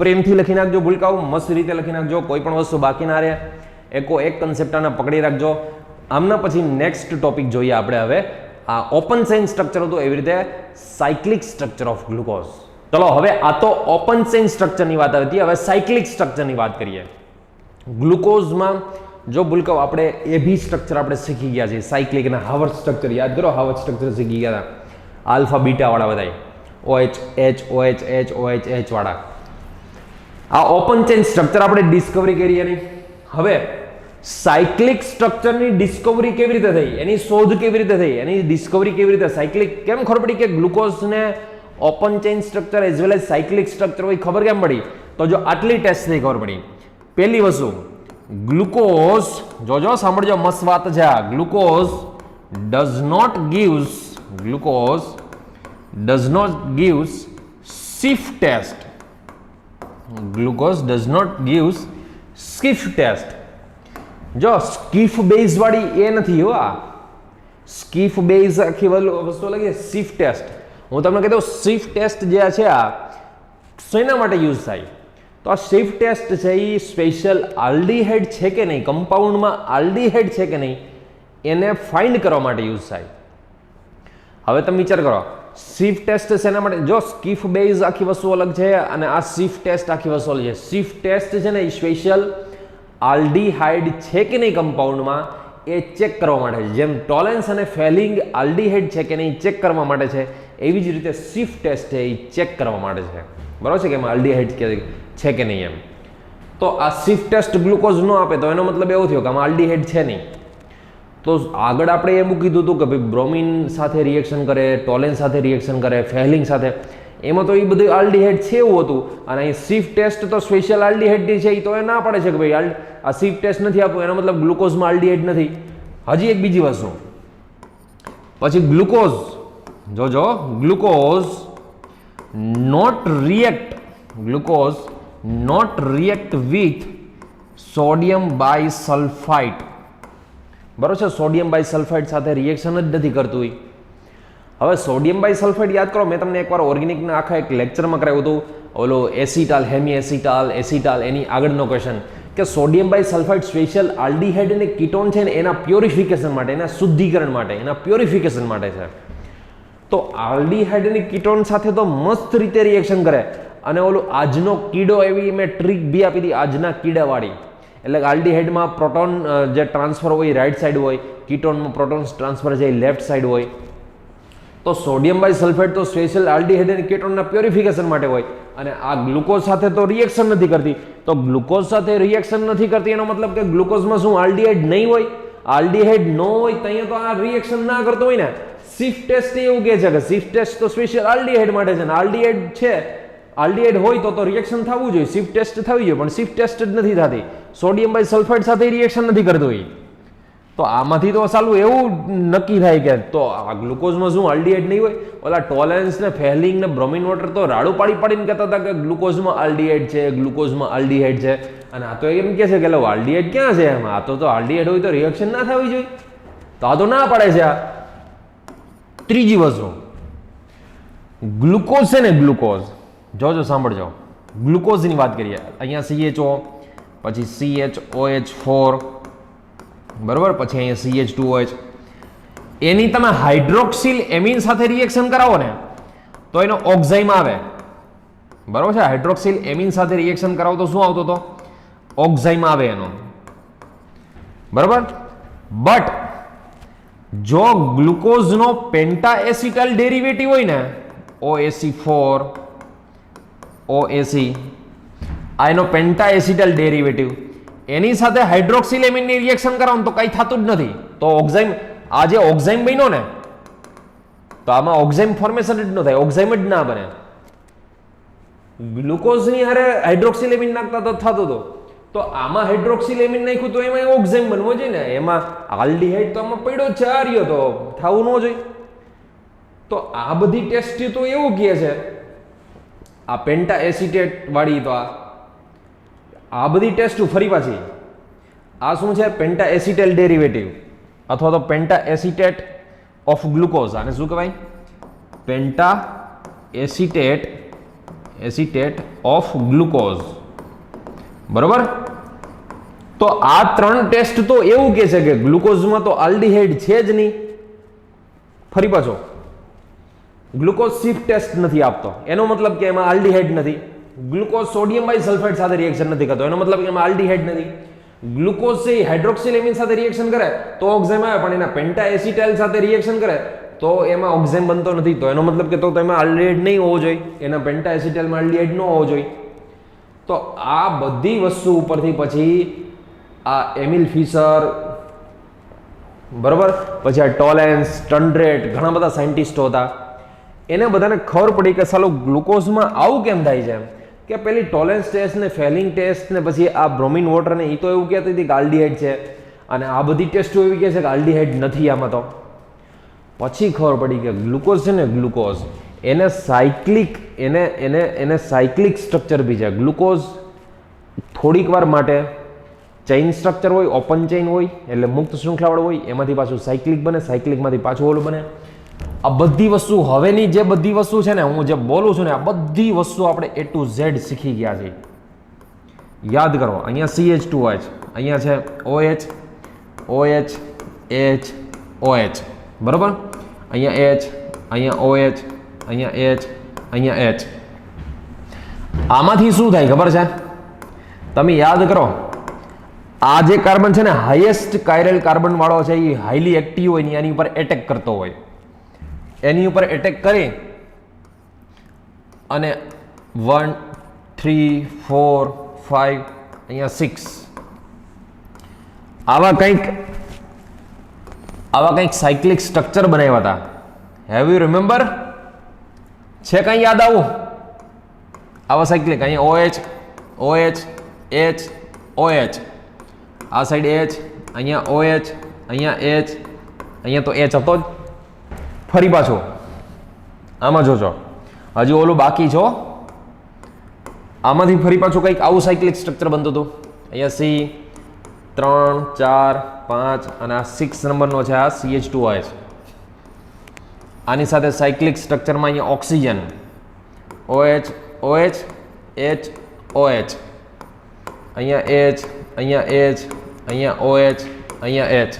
પ્રેમથી લખી નાખજો ભૂલકાઓ મસ્ત રીતે લખી નાખજો કોઈ પણ વસ્તુ બાકી ના રહે એક કન્સેપ્ટ આને પકડી રાખજો આમના પછી નેક્સ્ટ ટોપિક જોઈએ આપણે હવે આ ઓપન ચેઇન સ્ટ્રક્ચર હતું એવી રીતે સાયક્લિક સ્ટ્રક્ચર ઓફ ગ્લુકોઝ ચલો હવે આ તો ઓપન ચેઇન સ્ટ્રક્ચરની વાત હતી હવે સાયક્લિક સ્ટ્રક્ચરની વાત કરીએ ગ્લુકોઝમાં જો ભૂલકાઓ આપણે એ બી સ્ટ્રક્ચર આપણે શીખી ગયા છે સાયક્લિક અને હાવર્ડ સ્ટ્રક્ચર યાદ કરો હાવર્ડ સ્ટ્રક્ચર શીખી ગયા હતા આલ્ફા બીટા વાળા બધા OH H OH H OH H વાળા આ ઓપન ચેન સ્ટ્રક્ચર આપણે ડિસ્કવરી કરી એની. હવે સાયક્લિક સ્ટ્રક્ચરની ડિસ્કવરી કેવી રીતે થઈ, એની શોધ કેવી રીતે થઈ, એની ડિસ્કવરી કેવી રીતે, સાયક્લિક કેમ ખબર પડી કે ગ્લુકોઝને open chain structure as well as cyclic structure હોય, ખબર કેમ પડી? તો જો આટલી ટેસ્ટથી ખબર પડી. પહેલી વસ્તુ, ગ્લુકોઝ, જોજો સાંભળજો, મસ્ત વાત છે આ. Glucose does not gives Schiff test. Glucose does not gives Schiff test. જો સ્કીફ બેઝ વાળી એ નથી હો, આ સ્કીફ બેઝ આખી વસ્તુ લાગે Schiff test. હું તમને કહી દઉં Schiff test જે છે આ શેના માટે યુઝ થાય? તો આ Schiff test છે એ સ્પેશિયલ આલ્ડીહાઇડ છે કે નહીં, કમ્પાઉન્ડમાં આલ્ડીહાઇડ છે કે નહીં, એને ફાઇન્ડ કરવા માટે યુઝ થાય. હવે તમે વિચાર કરો, Schiff test શેના માટે? જો સ્કીફ બેઝ આખી વસ્તુ અલગ છે અને આ Schiff test આખી વસ્તુ અલગ છે. Schiff test છે ને એ સ્પેશિયલ આલ્ડીહાઇડ છે કે નહીં કમ્પાઉન્ડમાં એ ચેક કરવા માટે છે. જેમ ટોલેન્સ અને ફેલિંગ આલ્ડીહાઇડ છે કે નહીં ચેક કરવા માટે છે, એવી જ રીતે Schiff test છે એ ચેક કરવા માટે છે. બરાબર છે કે એમાં આલ્ડીહાઇડ છે કે નહીં એમ. તો આ Schiff test ગ્લુકોઝ ન આપે તો એનો મતલબ એવો થયો કે આમાં આલ્ડીહાઇડ છે નહીં. તો આગળ આપણે એમ કીધું હતું કે ભાઈ બ્રોમિન સાથે રિએક્શન કરે, ટોલેન્સ સાથે રિએક્શન કરે, ફેલિંગ સાથે, એમાં તો એ બધું આલ્ડીહાઇડ છે એવું હતું. અને અહીં Schiff test તો સ્પેશિયલ આલ્ડીહાઇડ છે, એ તો એ ના પડે છે કે ભાઈ આ Schiff test નથી આપવું, એનો મતલબ ગ્લુકોઝમાં આલ્ડીહાઇડ નથી. હજી એક બીજી વસ્તુ, પછી ગ્લુકોઝ, જોજો, glucose not react with sodium bisulphide. બરોબર છે, સોડિયમ બાયસલ્ફાઇડ સાથે રિએક્શન જ નથી કરતું. હવે સોડિયમ બાયસલ્ફાઇડ યાદ કરો, મેં તમને એકવાર ઓર્ગેનિકના આખા એક લેક્ચરમાં કરાવ્યું હતું, ઓલો એસિટાલ, હેમી એસિટાલ, એની આગળનો ક્વેશ્ચન કે સોડિયમ બાયસલ્ફાઇડ સ્પેશિયલ આલ્ડીહાઇડ અને કીટોન છે ને એના પ્યોરિફિકેશન માટે, એના શુદ્ધિકરણ માટે, એના પ્યોરિફિકેશન માટે છે. તો આલ્ડીહાઇડ અને કીટોન સાથે તો મસ્ત રીતે રિએક્શન કરે. અને ઓલું આજનો કીડો, એવી મેં ટ્રીક બી આપી હતી આજના કીડાવાળી. એટલે આલ્ડીહાઇડમાં પ્રોટોન જે ટ્રાન્સફર હોય રાઈટ સાઈડ હોય, કીટોનમાં પ્રોટોન ટ્રાન્સફર છે લેફ્ટ સાઈડ હોય. તો સોડિયમ બાયસલ્ફાઇડ તો સ્પેશિયલ આલ્ડીહાઇડ અને કીટોનના પ્યોરિફિકેશન માટે હોય. અને આ ગ્લુકોઝ સાથે તો રિએક્શન નથી કરતી. તો ગ્લુકોઝ સાથે રિએક્શન નથી કરતી એનો મતલબ કે ગ્લુકોઝમાં શું આલ્ડીહાઇડ નહીં હોય? આલ્ડીહાઇડ ન હોય ત્યાં તો આ રિએક્શન ના કરતો હોય ને. Schiff test એવું કહે છે કે Schiff test તો સ્પેશિયલ આલ્ડીહાઇડ માટે છે ને આલ્ડીહાઇડ છે, આલ્ડીહાઇડ હોય તો રિએક્શન થવું જોઈએ, Schiff test થવી જોઈએ, પણ Schiff test જ નથી થતી. સોડિયમ બાયસલ્ફાઇડ સાથે રિએક્શન નથી કરતું હોય. તો આમાંથી તો સાલું એવું નક્કી થાય કે તો આ ગ્લુકોઝમાં શું આલ્ડીહાઇડ નહીં હોય? ઓલા ટોલેન્સ ને ફેલિંગ ને બ્રોમિન વોટર તો રાડું પાડીને કહેતા હતા કે ગ્લુકોઝમાં આલ્ડીહાઇડ છે, ગ્લુકોઝમાં આલ્ડીહાઇડ છે. અને આ તો એમ કહે છે કે આલ્ડીહાઇડ ક્યાં છે એમાં? આ તો આલ્ડીહાઇડ હોય તો રિએક્શન ના થવી જોઈએ. તો આ તો ના પાડે છે. આ ત્રીજી વસ્તુ, ગ્લુકોઝ છે ને, ગ્લુકોઝ જોજો સાંભળજો, ગ્લુકોઝની વાત કરીએ. અહીંયા CHO, પછી CHOH4, બરોબર, પછી અહીંયા CH2OH. એની તમે હાઇડ્રોક્સિલ એમિન સાથે રિએક્શન કરાવો ને તો એનો ઓક્ઝાઇમ આવે. બરોબર છે, હાઇડ્રોક્સિલ એમિન સાથે રિએક્શન કરાવો તો શું આવતો હતો? ઓક્ઝાઇમ આવે એનો. બરોબર. બટ જો ગ્લુકોઝનો પેન્ટા એસિટાઇલ ડેરિવેટિવ હોય ને, OAC4, OAC, આ એનો પેન્ટા એસિટાઇલ ડેરિવેટિવ, એની સાથે હાઇડ્રોક્સિલેમિનની રિએક્શન કરાવો તો કંઈ થતું જ નથી. તો ઓક્ઝાઇમ, આ જે ઓક્ઝાઇમ બન્યો ને, તો આમાં ઓક્ઝાઇમ ફોર્મેશન જ ન થાય, ઓક્ઝાઇમ જ ના બને. ગ્લુકોઝની હારે હાઇડ્રોક્સિલેમિન નાખતા તો થતું હતું. તો આમાં હાઇડ્રોક્સિલેમિન નાખ્યું તો એમાં ઓક્ઝાઇમ બનવો જોઈએ ને. એમાં આલ્ડીહાઇડ તો આમાં પડ્યો જ છે, આ રહ્યો, તો થવું ન જોઈએ. તો આ બધી ટેસ્ટ તો એવું કહે છે, આ પેન્ટા એસિટેટ વાળી, તો આ બધી ટેસ્ટ ફરી પાછી આ શું છે? પેન્ટા એસિટાઇલ ડેરિવેટિવ અથવા તો પેન્ટા એસિટેટ ઓફ ગ્લુકોઝ. આને શું કહેવાય? પેન્ટા એસિટેટ ઓફ ગ્લુકોઝ. બરોબર. તો આ ત્રણ ટેસ્ટ તો એવું કહે છે કે ગ્લુકોઝમાં તો આલ્ડીહાઇડ છે જ નહીં. ફરી પાછો, ગ્લુકોઝ Schiff test નથી આપતો એનો મતલબ કે એમાં આલ્ડીહાઇડ નથી. ગ્લુકોઝ સોડિયમ બાયસલ્ફાઇડ સાથે રિએક્શન નથી કરતો એનો મતલબ કે એમાં આલ્ડીહાઇડ નથી. ગ્લુકોઝ છે હાઇડ્રોક્સિલેમિન સાથે રિએક્શન કરે તો ઓક્ઝાઇમ આવે, પણ એના પેન્ટા એસિટાઇલ સાથે રિએક્શન કરે તો એમાં ઓક્ઝેન બનતો નથી, તો એનો મતલબ કે તો એમાં આલ્ડીહાઇડ નહીં હોવો જોઈએ, એના પેન્ટાએસિટલમાં આલ્ડીહાઇડ ન હોવો જોઈએ. તો આ બધી વસ્તુ ઉપરથી પછી આ એમિલ ફિશર, બરાબર, પછી આ ટોલેન્સ, ટન્ડ્રેટ, ઘણા બધા સાયન્ટિસ્ટો હતા. એને બધાને ખબર પડી કે સાલો ગ્લુકોઝમાં આવું કેમ થાય છે, કે પેલી ટોલેન્સ ટેસ્ટ ને ફેલિંગ ટેસ્ટ ને પછી આ બ્રોમિન વોટર ને એ તો એવું કહેતી હતી કે આલ્ડીહાઇડ છે, અને આ બધી ટેસ્ટો એવી કહે છે કે આલ્ડીહાઇડ નથી આમાં. તો પછી ખબર પડી કે ગ્લુકોઝ છે ને, ગ્લુકોઝ એને સાયક્લિક એને સાયક્લિક સ્ટ્રક્ચર બી છે. ગ્લુકોઝ થોડીક વાર માટે ચેઇન સ્ટ્રક્ચર હોય, ઓપન ચેઇન હોય એટલે મુક્ત શૃંખલાવાળો હોય, એમાંથી પાછું સાયક્લિક બને, સાયક્લિકમાંથી પાછું ઓલું બને. આ બધી વસ્તુ હવેની જે બધી વસ્તુ છે ને, હું જે બોલું છું ને, આ બધી વસ્તુ આપણે A to Z શીખી ગયા છે. યાદ કરો, અહીંયા CH2OH, અહીંયા છે OH, OH, H, OH, બરાબર, અહીંયા H, અહીંયા OH, અહીંયા H, અહીંયા H. આમાંથી શું થાય ખબર છે? તમે યાદ કરો, આ જે કાર્બન છે ને, હાઈએસ્ટ કાયરલ કાર્બન વાળો છે, એ હાઈલી એક્ટિવ હોય ને એની ઉપર એટેક કરતો હોય, એની ઉપર એટેક કરી અને 1, 3, 4, 5, અહીંયા 6 આવા કંઈક સાયક્લિક સ્ટ્રક્ચર બનાવ્યા હતા. Have you remember? છે કંઈ યાદ આવું? આવા સાયક્લિક, અહીંયા OH, OH, H, OH, આ સાઈડ H, અહીંયા OH, અહીંયા H, અહીંયા તો H હતો જ. ફરી પાછું આમાં જોજો, હજી ઓલું બાકી છો, આમાંથી ફરી પાછું કંઈક આવું સાયક્લિક સ્ટ્રક્ચર બનતું હતું. અહીંયા C, 3, 4, 5 અને આ 6 નંબરનો છે આ CH2OH. આની સાથે સાયક્લિક સ્ટ્રક્ચરમાં અહીંયા oxygen, OH, OH, H, OH, અહીંયા H, અહીંયા H, અહીંયા OH, અહીંયા H.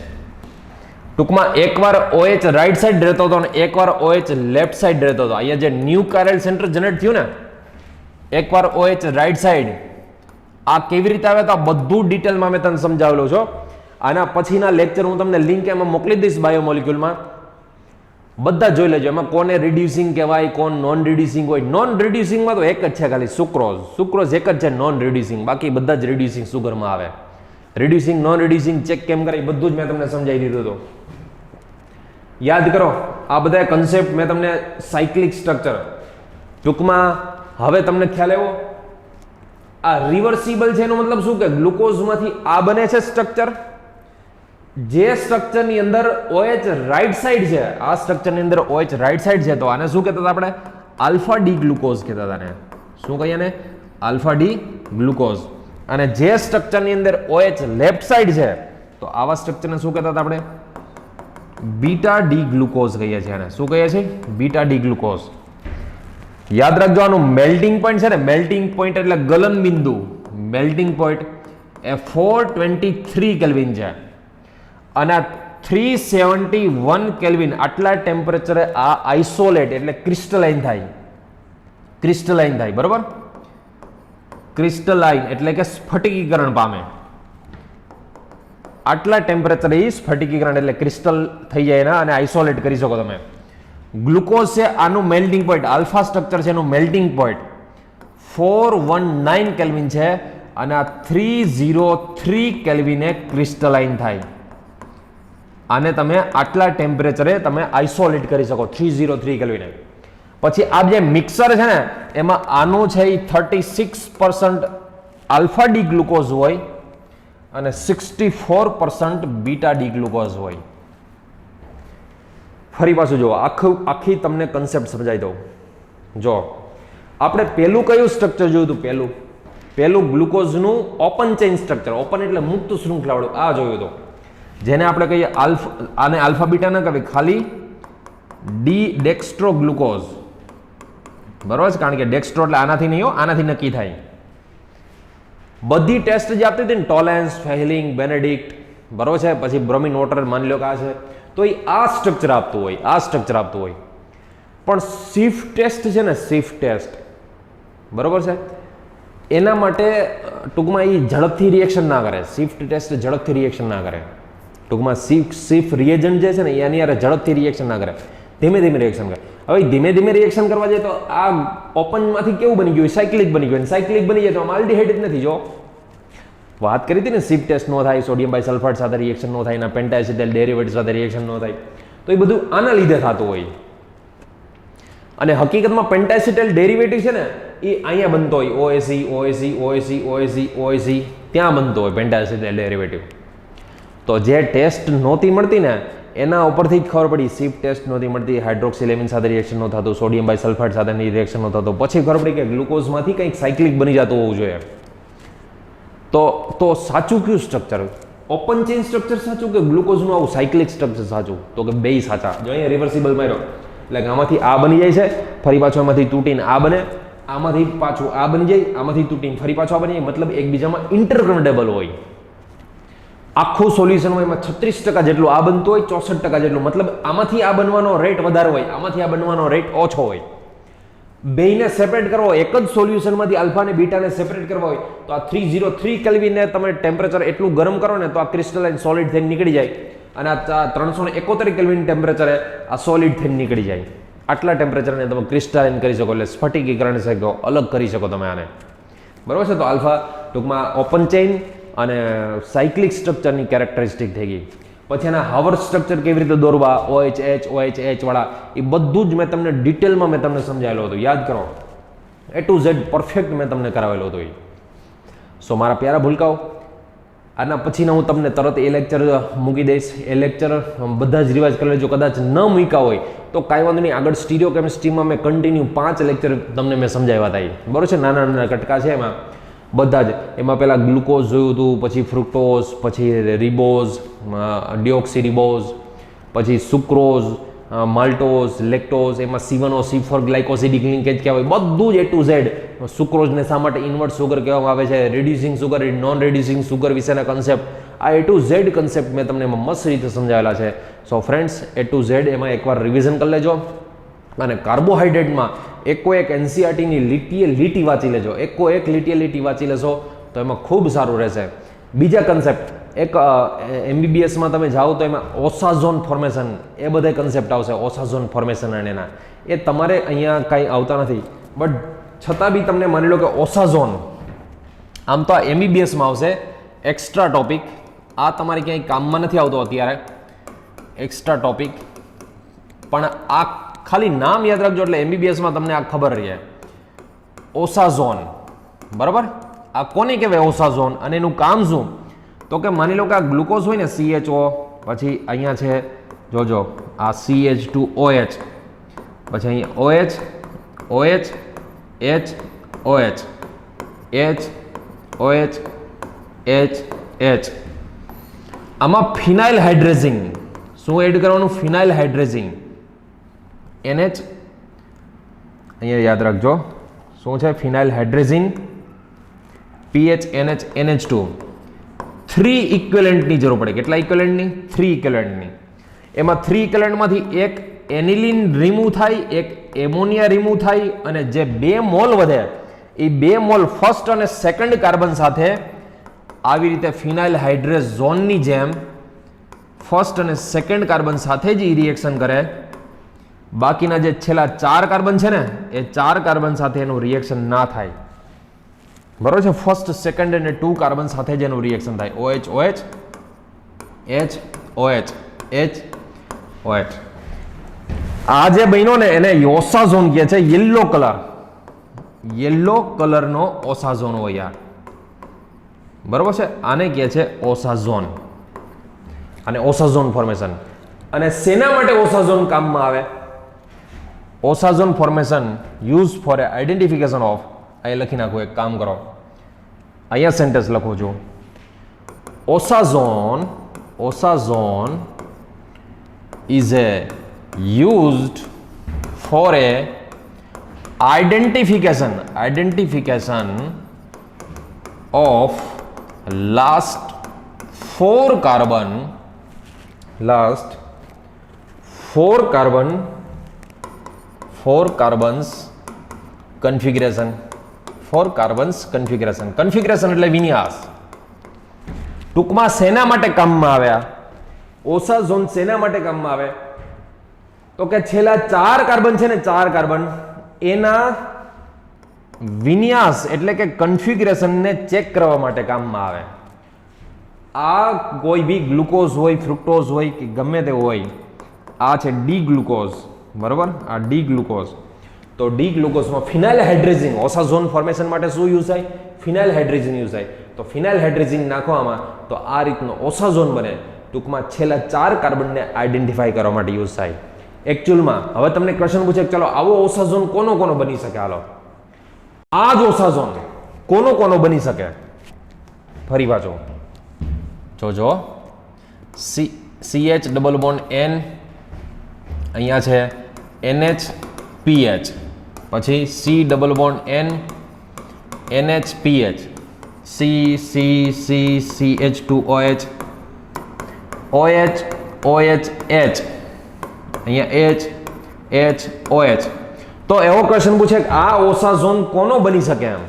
ટૂંકમાં એકવાર OH રાઈટ સાઈડ રહેતો હતો અને એકવાર OH લેફ્ટ સાઈડ રહેતો હતો. અહીંયા જે ન્યૂ કાયરલ સેન્ટર જનરેટ થયું ને, એકવાર OH રાઈટ સાઈડ, આ કેવી રીતે આવે તો આ બધું ડિટેલમાં મેં તમને સમજાવેલું છું. આના પછીના લેક્ચર હું તમને લિંક એમાં મોકલી દઈશ બાયોમોલિક્યુલમાં, બધા જોઈ લેજો. એમાં કોને રિડ્યુસિંગ કહેવાય, કોણ નોન રિડ્યુસિંગ હોય. નોન રિડ્યુસિંગમાં તો એક જ છે ખાલી, સુક્રોઝ. સુક્રોઝ એક જ છે નોન રિડ્યુસિંગ, બાકી બધા જ રિડ્યુસિંગ સુગરમાં આવે. રિડ્યુસિંગ, નોન રિડ્યુસિંગ ચેક કેમ કરે, બધું જ મેં તમને સમજાવી દીધું હતું. યાદ કરો, આ બધા કન્સેપ્ટ મેં તમને, સાયક્લિક સ્ટ્રક્ચર. ટૂંકમાં હવે તમને ખ્યાલ આવ્યો. આ રિવર્સિબલ છે એનો મતલબ શું, કે ગ્લુકોઝમાંથી આ બને છે સ્ટ્રક્ચર, જે સ્ટ્રક્ચરની અંદર OH રાઈટ સાઈડ છે, આ સ્ટ્રક્ચરની અંદર OH રાઈટ સાઈડ છે, તો આને શું કહેતા હતા આપણે? આલ્ફા ડી ગ્લુકોઝ કહેતા હતા. શું કહીએ ને? Alpha D glucose. અને જે સ્ટ્રક્ચરની અંદર OH લેફ્ટ સાઈડ છે, તો આવા સ્ટ્રક્ચરને શું કહેતા હતા આપણે? બીટા ડી ગ્લુકોઝ કહીએ છીએ. આને શું કહીએ છીએ? Beta D glucose. યાદ રાખજો, આનું મેલ્ટિંગ પોઈન્ટ છે ને, મેલ્ટિંગ પોઈન્ટ એટલે ગલન બિંદુ, મેલ્ટિંગ પોઈન્ટ એ 423 કેલ્વિન છે. અને 371 કેલ્વિન આટલા ટેમ્પરેચરે આ આઇસોલેટ એટલે ક્રિસ્ટલાઇન થાય. ક્રિસ્ટલાઇન થાય, બરોબર? ક્રિસ્ટલાઇન એટલે કે સ્ફટિકીકરણ પામે. આટલા ટેમ્પરેચરે સ્ફટિકીકરણ એટલે ક્રિસ્ટલ થઈ જાય એના, અને આઇસોલેટ કરી શકો તમે. ગ્લુકોઝ છે, આનું મેલ્ટિંગ પોઈન્ટ, આલ્ફા સ્ટ્રક્ચર છે, એનું મેલ્ટિંગ પોઈન્ટ 419 કેલ્વિન છે, અને આ 303 કેલ્વિને ક્રિસ્ટલાઇન થાય. આને તમે આટલા ટેમ્પરેચરે તમે આઇસોલેટ કરી શકો, 303 કેલ્વિને. પછી આ જે મિક્સર છે ને, એમાં આનું છે એ 36% આલ્ફા ડી ગ્લુકોઝ હોય અને 64% બીટા ડી ગ્લુકોઝ હોય. ફરી પાછું જો, આખી તમને કન્સેપ્ટ સમજાવી દઉં. જો આપણે પહેલું કયું સ્ટ્રક્ચર જોયું હતું? પહેલું ગ્લુકોઝનું ઓપન ચેઇન સ્ટ્રક્ચર. ઓપન એટલે મુક્ત શૃંખલાવાળું, આ જોયું હતું, જેને આપણે કહીએ આને આલ્ફા બીટા ન કહેવાય, ખાલી ડી ડેક્સ્ટ્રો ગ્લુકોઝ, બરોબર છે? કારણ કે ડેક્સ્ટ્રો એટલે આનાથી નહીં હો, આનાથી નક્કી થાય. બધી ટેસ્ટ જે આપતી હતી ને, ટોલેન્સ, ફેહલિંગ, બેનેડિક્ટ, બરોબર છે, પછી બ્રોમિન વોટર, માની લો કે આ છે, તો એ આ સ્ટ્રક્ચર આપતું હોય, આ સ્ટ્રક્ચર આપતું હોય. પણ શિફ્ટ ટેસ્ટ છે ને, શિફ્ટ ટેસ્ટ, બરોબર છે, એના માટે ટૂંકમાં એ ઝડપથી રિએક્શન ના કરે. શિફ્ટ ટેસ્ટ ઝડપથી રિએક્શન ના કરે. ટૂંકમાં શિફ્ટ રિએજન્ટ જે છે ને, એની યારે ઝડપથી રિએક્શન ના કરે. ધીમે ધીમે રિએક્શન કરે. હવે ધીમે ધીમે રિએક્શન કરવા જાય તો આ ઓપનમાંથી કેવું બની ગયું? સાયક્લિક બની ગયું. સાયક્લિક બની જાય તો આમાં આલ્ડીહાઇડ જ નથી. જો વાત કરી હતી ને, શિફ્ટ ટેસ્ટ નો થાય, સોડિયમ બાયસલ્ફાઇડ સાથે રિએક્શન નો થાય, ના પેન્ટાએસિટાઇલ ડેરિવેટિવ સાથે રિએક્શન નો થાય, તો એ બધું આના લીધે થતું હોય. અને હકીકતમાં પેન્ટાએસિટાઇલ ડેરિવેટિવ છે ને, એ અહીંયા બનતો હોય, ઓએસી ઓએસી ઓએસી ઓએસી ઓએસી ત્યાં બનતો હોય પેન્ટાએસિટાઇલ ડેરિવેટિવ. તો જે ટેસ્ટ નહોતી મળતી ને એના ઉપરથી જ ખબર પડી, શિફ્ટ ટેસ્ટ નહોતી મળતી, હાઇડ્રોક્સિલેમિન સાથે રિએક્શન ન થતું, સોડિયમ બાયસલ્ફાઇડ સાથેની રિએક્શન ન થતું, પછી ખબર પડી કે ગ્લુકોઝમાંથી કંઈક સાયક્લિક બની જતું હોવું જોઈએ. તો સાચું કયું સ્ટ્રક્ચર? ઓપન ચેઇન સ્ટ્રક્ચર સાચું કે ગ્લુકોઝનું આવું સાયક્લિક સ્ટ્રક્ચર સાચું? તો કે બેય સાચા. જો અહીંયા રિવર્સિબલ માર્યો એટલે કે આમાંથી આ બની જાય છે, ફરી પાછું એમાંથી તૂટીને આ બને, આમાંથી પાછું આ બની જાય, આમાંથી તૂટીને ફરી પાછું આ બની જાય, મતલબ એકબીજામાં ઇન્ટરકનેક્ટેબલ હોય. આખું સોલ્યુશન હોય એમાં 36% જેટલું આ બનતું હોય, 64% જેટલું, મતલબ આમાંથી આ બનવાનો રેટ વધારે હોય, આમાંથી આ બનવાનો રેટ ઓછો હોય. બેયને સેપરેટ કરવા હોય, એક જ સોલ્યુશનમાંથી આલ્ફા અને બીટાને સેપરેટ કરવા હોય તો આ 303 કેલ્વિનને તમે ટેમ્પરેચર એટલું ગરમ કરો ને તો આ ક્રિસ્ટલાઇન સોલિડ થઈને નીકળી જાય, અને આ 371 કેલ્વિન ટેમ્પરેચરે આ સોલિડ થઈને નીકળી જાય. આટલા ટેમ્પરેચરને તમે ક્રિસ્ટલાઇન કરી શકો, એટલે સ્ફટિકીકરણ શકો, અલગ કરી શકો તમે આને. બરાબર છે? તો આલ્ફા ટૂંકમાં ઓપન ચેઇન અને સાયક્લિક સ્ટ્રક્ચરની કેરેક્ટરિસ્ટિક થઈ ગઈ. પછી એના હાવર્સ સ્ટ્રક્ચર કેવી રીતે દોરવા, OH વાળા, એ બધું જ મેં તમને ડિટેલમાં મેં તમને સમજાવેલું હતું. યાદ કરો, A to Z પરફેક્ટ મેં તમને કરાવેલું હતું. સો મારા પ્યારા ભૂલકાઓ, આના પછીના હું તમને તરત એ લેક્ચર મૂકી દઈશ. એ લેક્ચર બધા જ રિવાઇઝ કરી લેજો. કદાચ ન મૂક્યા હોય તો કાંઈ વાંધો નહીં, આગળ સ્ટીરિયો કેમિસ્ટ્રીમાં મેં કન્ટિન્યુ 5 લેક્ચર તમને મેં સમજાવ્યા હતા. બરાબર છે? નાના નાના કટકા છે એમાં બધા જ. એમાં પહેલાં ગ્લુકોઝ જોયું હતું, પછી ફ્રુક્ટોઝ, પછી રિબોઝ, ડિઓક્સીરિબોઝ, પછી સુક્રોઝ, માલ્ટોઝ, લેક્ટોઝ, એમાં C1O C4 ગ્લાયકોસિડિક લિંકેજ કહેવાય, બધું જ A to Z. સુક્રોઝને શા માટે ઇન્વર્ટ સુગર કહેવામાં આવે છે, reducing sugar, non reducing sugar વિશેના કન્સેપ્ટ, આ A to Z કન્સેપ્ટ મેં તમને એમાં મસ્ત રીતે સમજાવેલા છે. So friends, A to Z એમાં એકવાર રિવિઝન કરી લેજો. અને કાર્બોહાઈડ્રેટમાં એકો એક NCERTની લીટી વાંચી લેજો. એકો એક લીટી વાંચી લેશો તો એમાં ખૂબ સારું રહેશે. બીજા કન્સેપ્ટ, એક MBBSમાં તમે જાઓ તો એમાં ઓસાઝોન ફોર્મેશન, એ બધા કન્સેપ્ટ આવશે. ઓસાઝોન ફોર્મેશન અને એના એ તમારે અહીંયા કાંઈ આવતા નથી, બટ છતાં બી તમને માની લો કે ઓસાઝોન, આમ તો આ MBBSમાં આવશે એક્સ્ટ્રા ટોપિક. આ તમારે ક્યાંય કામમાં નથી આવતો અત્યારે, એક્સ્ટ્રા ટોપિક. પણ આ ખાલી નામ યાદ રાખજો એટલે MBBSમાં તમને આ ખબર રહે. ઓસાઝોન, બરાબર? આ કોને કહેવાય ઓસાઝોન અને એનું કામ શું? તો કે માની લો કે આ ગ્લુકોઝ હોય ને, CHO, પછી અહીંયા છે જોજો આ CH2OH, પછી અહીંયા OH OH H OH H OH H H. આમાં ફિનાઇલ હાઇડ્રેઝિંગ શું એડ કરવાનું? ફિનાઇલ હાઇડ્રેઝિંગ NH, અહીંયા યાદ રાખજો શું છે? ફિનાઇલ હાઇડ્રેઝિન, PH NH NH2. 3 ઇક્વિવેલન્ટની જરૂર પડે. કેટલા ઇક્વિવેલન્ટની? 3 ઇક્વિવેલન્ટની. એમાં 3 ઇક્વિવેલન્ટમાંથી એક એનિલિન રિમૂવ થાય, એક એમોનિયા રિમૂવ થાય, અને જે 2 મોલ વધે એ 2 મોલ ફર્સ્ટ અને સેકન્ડ કાર્બન સાથે આવી રીતે ફિનાઇલ હાઇડ્રેઝોનની જેમ ફર્સ્ટ અને સેકન્ડ કાર્બન સાથે જ રિએક્શન કરે. બાકીના જે છેલ્લા 4 કાર્બન છે ને, એ 4 કાર્બન સાથે એનું રિએક્શન ના થાય. બરોબર છે? ફર્સ્ટ, સેકન્ડ અને 2 કાર્બન સાથે જ એનું રિએક્શન થાય. OH OH H OH H OH. આ જે બન્યો ને એને ઓસાઝોન કહે છે. યલો કલરનો ઓસાઝોન હોય યાર, બરોબર છે? આને કહે છે ઓસાઝોન. અને ઓસાઝોન ફોર્મેશન. અને શેના માટે ઓસાઝોન કામમાં આવે? Osazone formation use for a identification of, અહીં લખી નાખો, એક કામ કરો, અહીંયા સેન્ટેન્સ લખું છું. ઓસાઝોન is used for a identification of last 4 carbons configuration. 4 carbons configuration એટલે વિન્યાસ. ટૂંકમાં શેના માટે કામમાં આવ્યા? ઓસાઝોન શેના માટે કામમાં આવે? તો કે છેલ્લા 4 કાર્બન છે ને 4 કાર્બન એના વિન્યાસ એટલે કે કન્ફિગ્યુરેશનને ચેક કરવા માટે કામમાં આવે. આ કોઈ બી ગ્લુકોઝ હોય, ફ્રુક્ટોઝ હોય કે ગમે તે હોય, આ છે ડી ગ્લુકોઝ, બરોબર, આ ડી ગ્લુકોઝ. તો ડી ગ્લુકોઝમાં ફિનાઇલ હાઇડ્રેઝિન ઓસાઝોન ફોર્મેશન માટે શું યુઝ થાય? ફિનાઇલ હાઇડ્રેઝિન યુઝ થાય. તો ફિનાઇલ હાઇડ્રેઝિન નાખવામાં તો આ રીતનો ઓસાઝોન બને. ટૂંકમાં છેલ્લા 4 કાર્બનને આઈડેન્ટિફાઈ કરવા માટે યુઝ થાય. એકચ્યુઅલમાં હવે તમને ક્વેશ્ચન પૂછે કે ચલો આવો ઓસાઝોન કોનો કોનો બની શકે? હાલો, આ જ ઓસાઝોન કોનો કોનો બની શકે? ફરી પાછો જોજો. CH ડબલ બોન્ડ N, અહીંયા છે NH-PH, પછી C double bond N, NH-PH, CH2OH, OH, OH, H, અહીંયા H, OH. તો એવો ક્વેશ્ચન પૂછે કે આ ઓસાઝોન કોનો બની શકે? એમ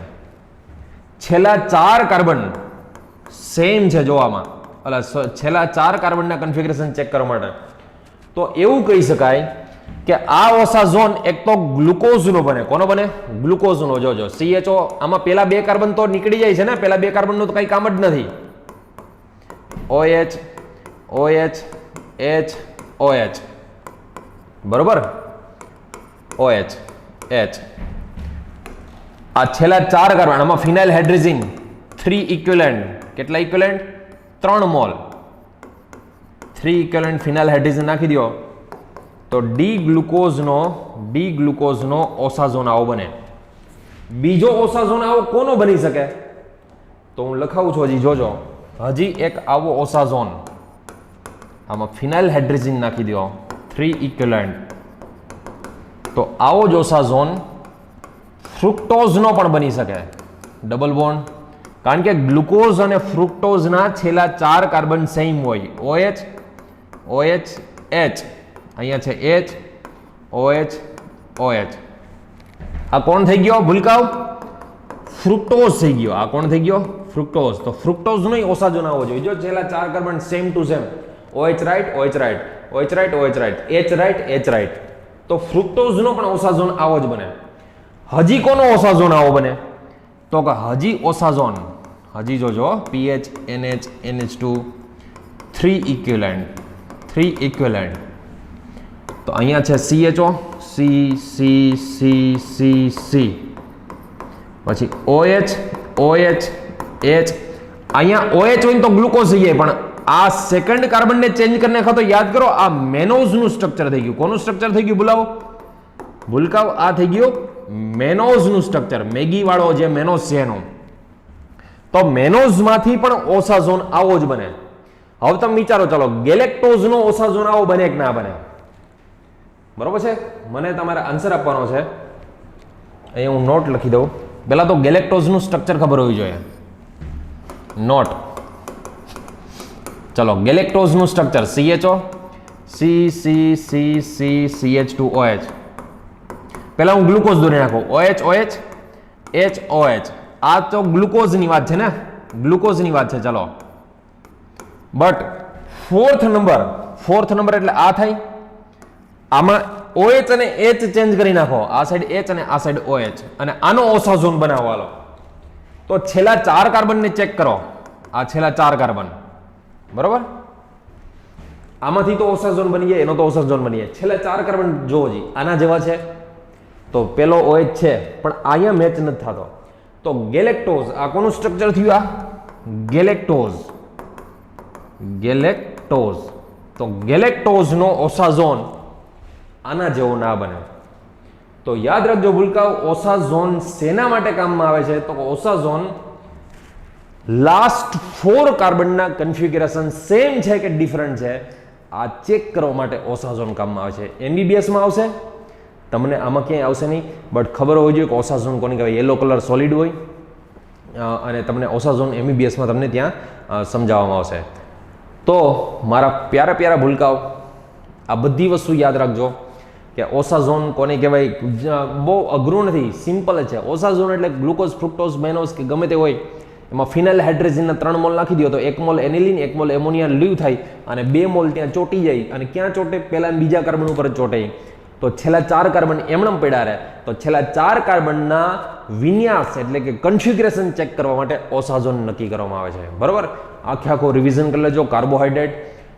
છેલ્લા 4 કાર્બન સેમ છે જોવામાં, એટલે છેલ્લા 4 કાર્બનના કન્ફિગ્યુરેશન ચેક કરવા માટે. તો એવું કહી શકાય કે આ ઓસાઝોન એક તો ગ્લુકોઝનો બને. કોનો બને? ગ્લુકોઝનો. જોજો CHO, આમાં પેલા 2 કાર્બન તો નીકળી જાય છે ને, પેલા 2 કાર્બનનું તો કંઈ કામ જ નથી. OH, OH, H, OH, બરોબર, OH, H. આ છેલ્લા 4 કાર્બન, આમાં ફિનાઇલ હાઇડ્રેઝિન 3 ઇક્વિવેલન્ટ. કેટલા ઇક્વિવેલન્ટ? 3 મોલ. 3 ઇક્વિવેલન્ટ ફિનાઇલ હાઇડ્રેઝિન નાખી દો તો ડી ગ્લુકોઝનો ઓસાઝોન આવો બને. બીજો ઓસાઝોન આવો કોનો બની શકે? તો હું લખાવું છું, હજી જોજો. હજી એક આવો ઓસાઝોન, આમાં ફિનાઇલ હાઇડ્રેઝિન નાખી દો 3 ઇક્વિવેલન્ટ. તો આવો જ ઓસાઝોન ફ્રુક્ટોઝનો પણ બની શકે. ડબલ બોન્ડ, કારણ કે ગ્લુકોઝ અને ફ્રુક્ટોઝના છેલ્લા 4 કાર્બન સેમ હોય. OH, OH, H, અહીંયા છે H, OH, OH. આ કોણ થઈ ગયો? ભૂલકાવ ફ્રુક્ટોઝ થઈ ગયો. આ કોણ થઈ ગયો? ફ્રુક્ટોઝ. તો ફ્રુક્ટોઝનો ઓસાઝોન આવો જોઈએ. જો છેલ્લા 4 carbon same to same, OH right, OH right, OH right, OH right, H right, H right. તો ફ્રુક્ટોઝનો પણ ઓસાઝોન આવો જ બને. હજી કોનો ઓસાઝોન આવો બને? તો કે હજી ઓસાઝોન, હજી જોજો, PH, NH, NH2, 3 equivalent, 3 equivalent. તો અહીંયા છે CHO, C, C, C, C, C, પછી OH, OH, H. અહીંયા OH હોય તો ગ્લુકોઝ થઈ જાય, પણ આ સેકન્ડ કાર્બનને ચેન્જ કરીને નાખો તો યાદ કરો, આ મેનોઝનું સ્ટ્રક્ચર થઈ ગયું. કોનું સ્ટ્રક્ચર થઈ ગયું? બોલાવો, ભૂલકાવ. આ થઈ ગયું મેનોઝનું સ્ટ્રક્ચર. મેગી વાળો જે મેનોઝ છે એનું. તો મેનોઝમાંથી પણ ઓસાઝોન આવો જ બને. હવે તમે વિચારો, ચલો ગેલેક્ટોઝનો ઓસાઝોન આવો બને કે ના બને? બરોબર છે, મને તમારે આન્સર આપવાનો છે. અહીંયા હું નોટ લખી દઉં. પહેલા તો ગેલેક્ટોઝનું સ્ટ્રક્ચર ખબર હોવી જોઈએ. નોટ. ચલો ગેલેક્ટોઝનું structure CHO, C, C, C, C, CH2OH. પહેલા હું ગ્લુકોઝ દોરી નાખું. OH, OH, H, OH. આ તો ગ્લુકોઝની વાત છે ને, ગ્લુકોઝની વાત છે. ચલો, બટ ફોર્થ નંબર એટલે આ થાય. આમાં OH અને H ચેન્જ કરી નાખો. આ સાઈડ H અને આ સાઈડ OH, અને આનો ઓસાઝોન બનાવો. હાલો, તો છેલ્લા 4 કાર્બનને ચેક કરો. આ છેલ્લા 4 કાર્બન, બરોબર, આમાંથી તો ઓસાઝોન બની જાય, એનો તો ઓસાઝોન બની જાય. છેલ્લા 4 કાર્બન જોવો જી, આના જેવા છે. તો પેલો OH છે, પણ અહીંયા મેચ નથી થતો. તો ગેલેક્ટોઝ, આ કોનું સ્ટ્રક્ચર થયું? આ ગેલેક્ટોઝ. તો ગેલેક્ટોઝનો ઓસાઝોન આના જેવો ના બને. તો યાદ રાખજો ભૂલકાઓ, ઓસાઝોન શેના માટે કામમાં આવે છે? તો ઓસાઝોન લાસ્ટ 4 કાર્બનના કન્ફિગ્યુરેશન સેમ છે કે ડિફરન્ટ છે, આ ચેક કરવા માટે ઓસાઝોન કામમાં આવે છે. MBBS માં આવશે, તમને આમાં ક્યાંય આવશે નહીં, બટ ખબર હોવી જોઈએ કે ઓસાઝોન કોને કહેવાય. યલો કલર સોલિડ હોય, અને તમને ઓસાઝોન MBBS માં તમને ત્યાં સમજાવવામાં આવશે. તો મારા પ્યારા ભૂલકાઓ, આ બધી વસ્તુ યાદ રાખજો કે ઓસાઝોન કોને કહેવાય. બહુ અઘરું નથી, સિમ્પલ જ છે. ઓસાઝોન એટલે ગ્લુકોઝ, ફ્રુક્ટોઝ, મેનોઝ કે ગમે તે હોય એમાં ફિનાઇલ હાઇડ્રોજનના 3 મોલ નાખી દો તો 1 mole aniline 1 mole ammonia leave થાય અને 2 મોલ ત્યાં ચોટી જાય અને ક્યાં ચોટે? પહેલા અને બીજા કાર્બન ઉપર જ ચોટે. તો છેલ્લા 4 કાર્બન એમણમ પડ્યા રહે. તો છેલ્લા 4 કાર્બનના વિન્યાસ એટલે કે કન્ફિગ્યુરેશન ચેક કરવા માટે ઓસાઝોન નક્કી કરવામાં આવે છે. બરોબર, આખો રિવિઝન કરી લેજો.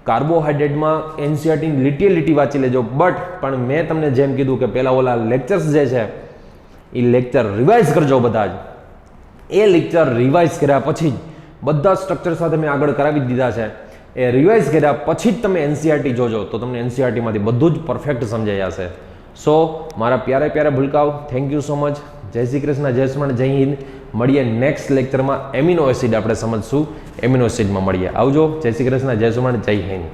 કાર્બોહાઈડ્રેટમાં એનસીઆરટી લીટી વાંચી લેજો. પણ મેં તમને જેમ કીધું કે પહેલા ઓલા લેક્ચર્સ જે છે એ લેક્ચર રિવાઇઝ કરજો બધા જ. એ લેક્ચર રિવાઇઝ કર્યા પછી જ બધા સ્ટ્રક્ચર સાથે મેં આગળ કરાવી દીધા છે. એ રિવાઇઝ કર્યા પછી જ તમે એનસીઆરટી જોજો તો તમને એનસીઆરટીમાંથી બધું જ પરફેક્ટ સમજાઈ જશે. સો મારા પ્યારા ભૂલકાઓ, થેન્ક યુ સો મચ. જય શ્રી કૃષ્ણ, જય સ્મરણ, જય હિન્દ. મળીએ નેક્સ્ટ લેક્ચરમાં. એમિનો એસિડ આપણે સમજશું. એમિનો એસિડમાં મળીએ. આવજો. જય શ્રી કૃષ્ણ, જય સ્મરણ, જય હિન્દ.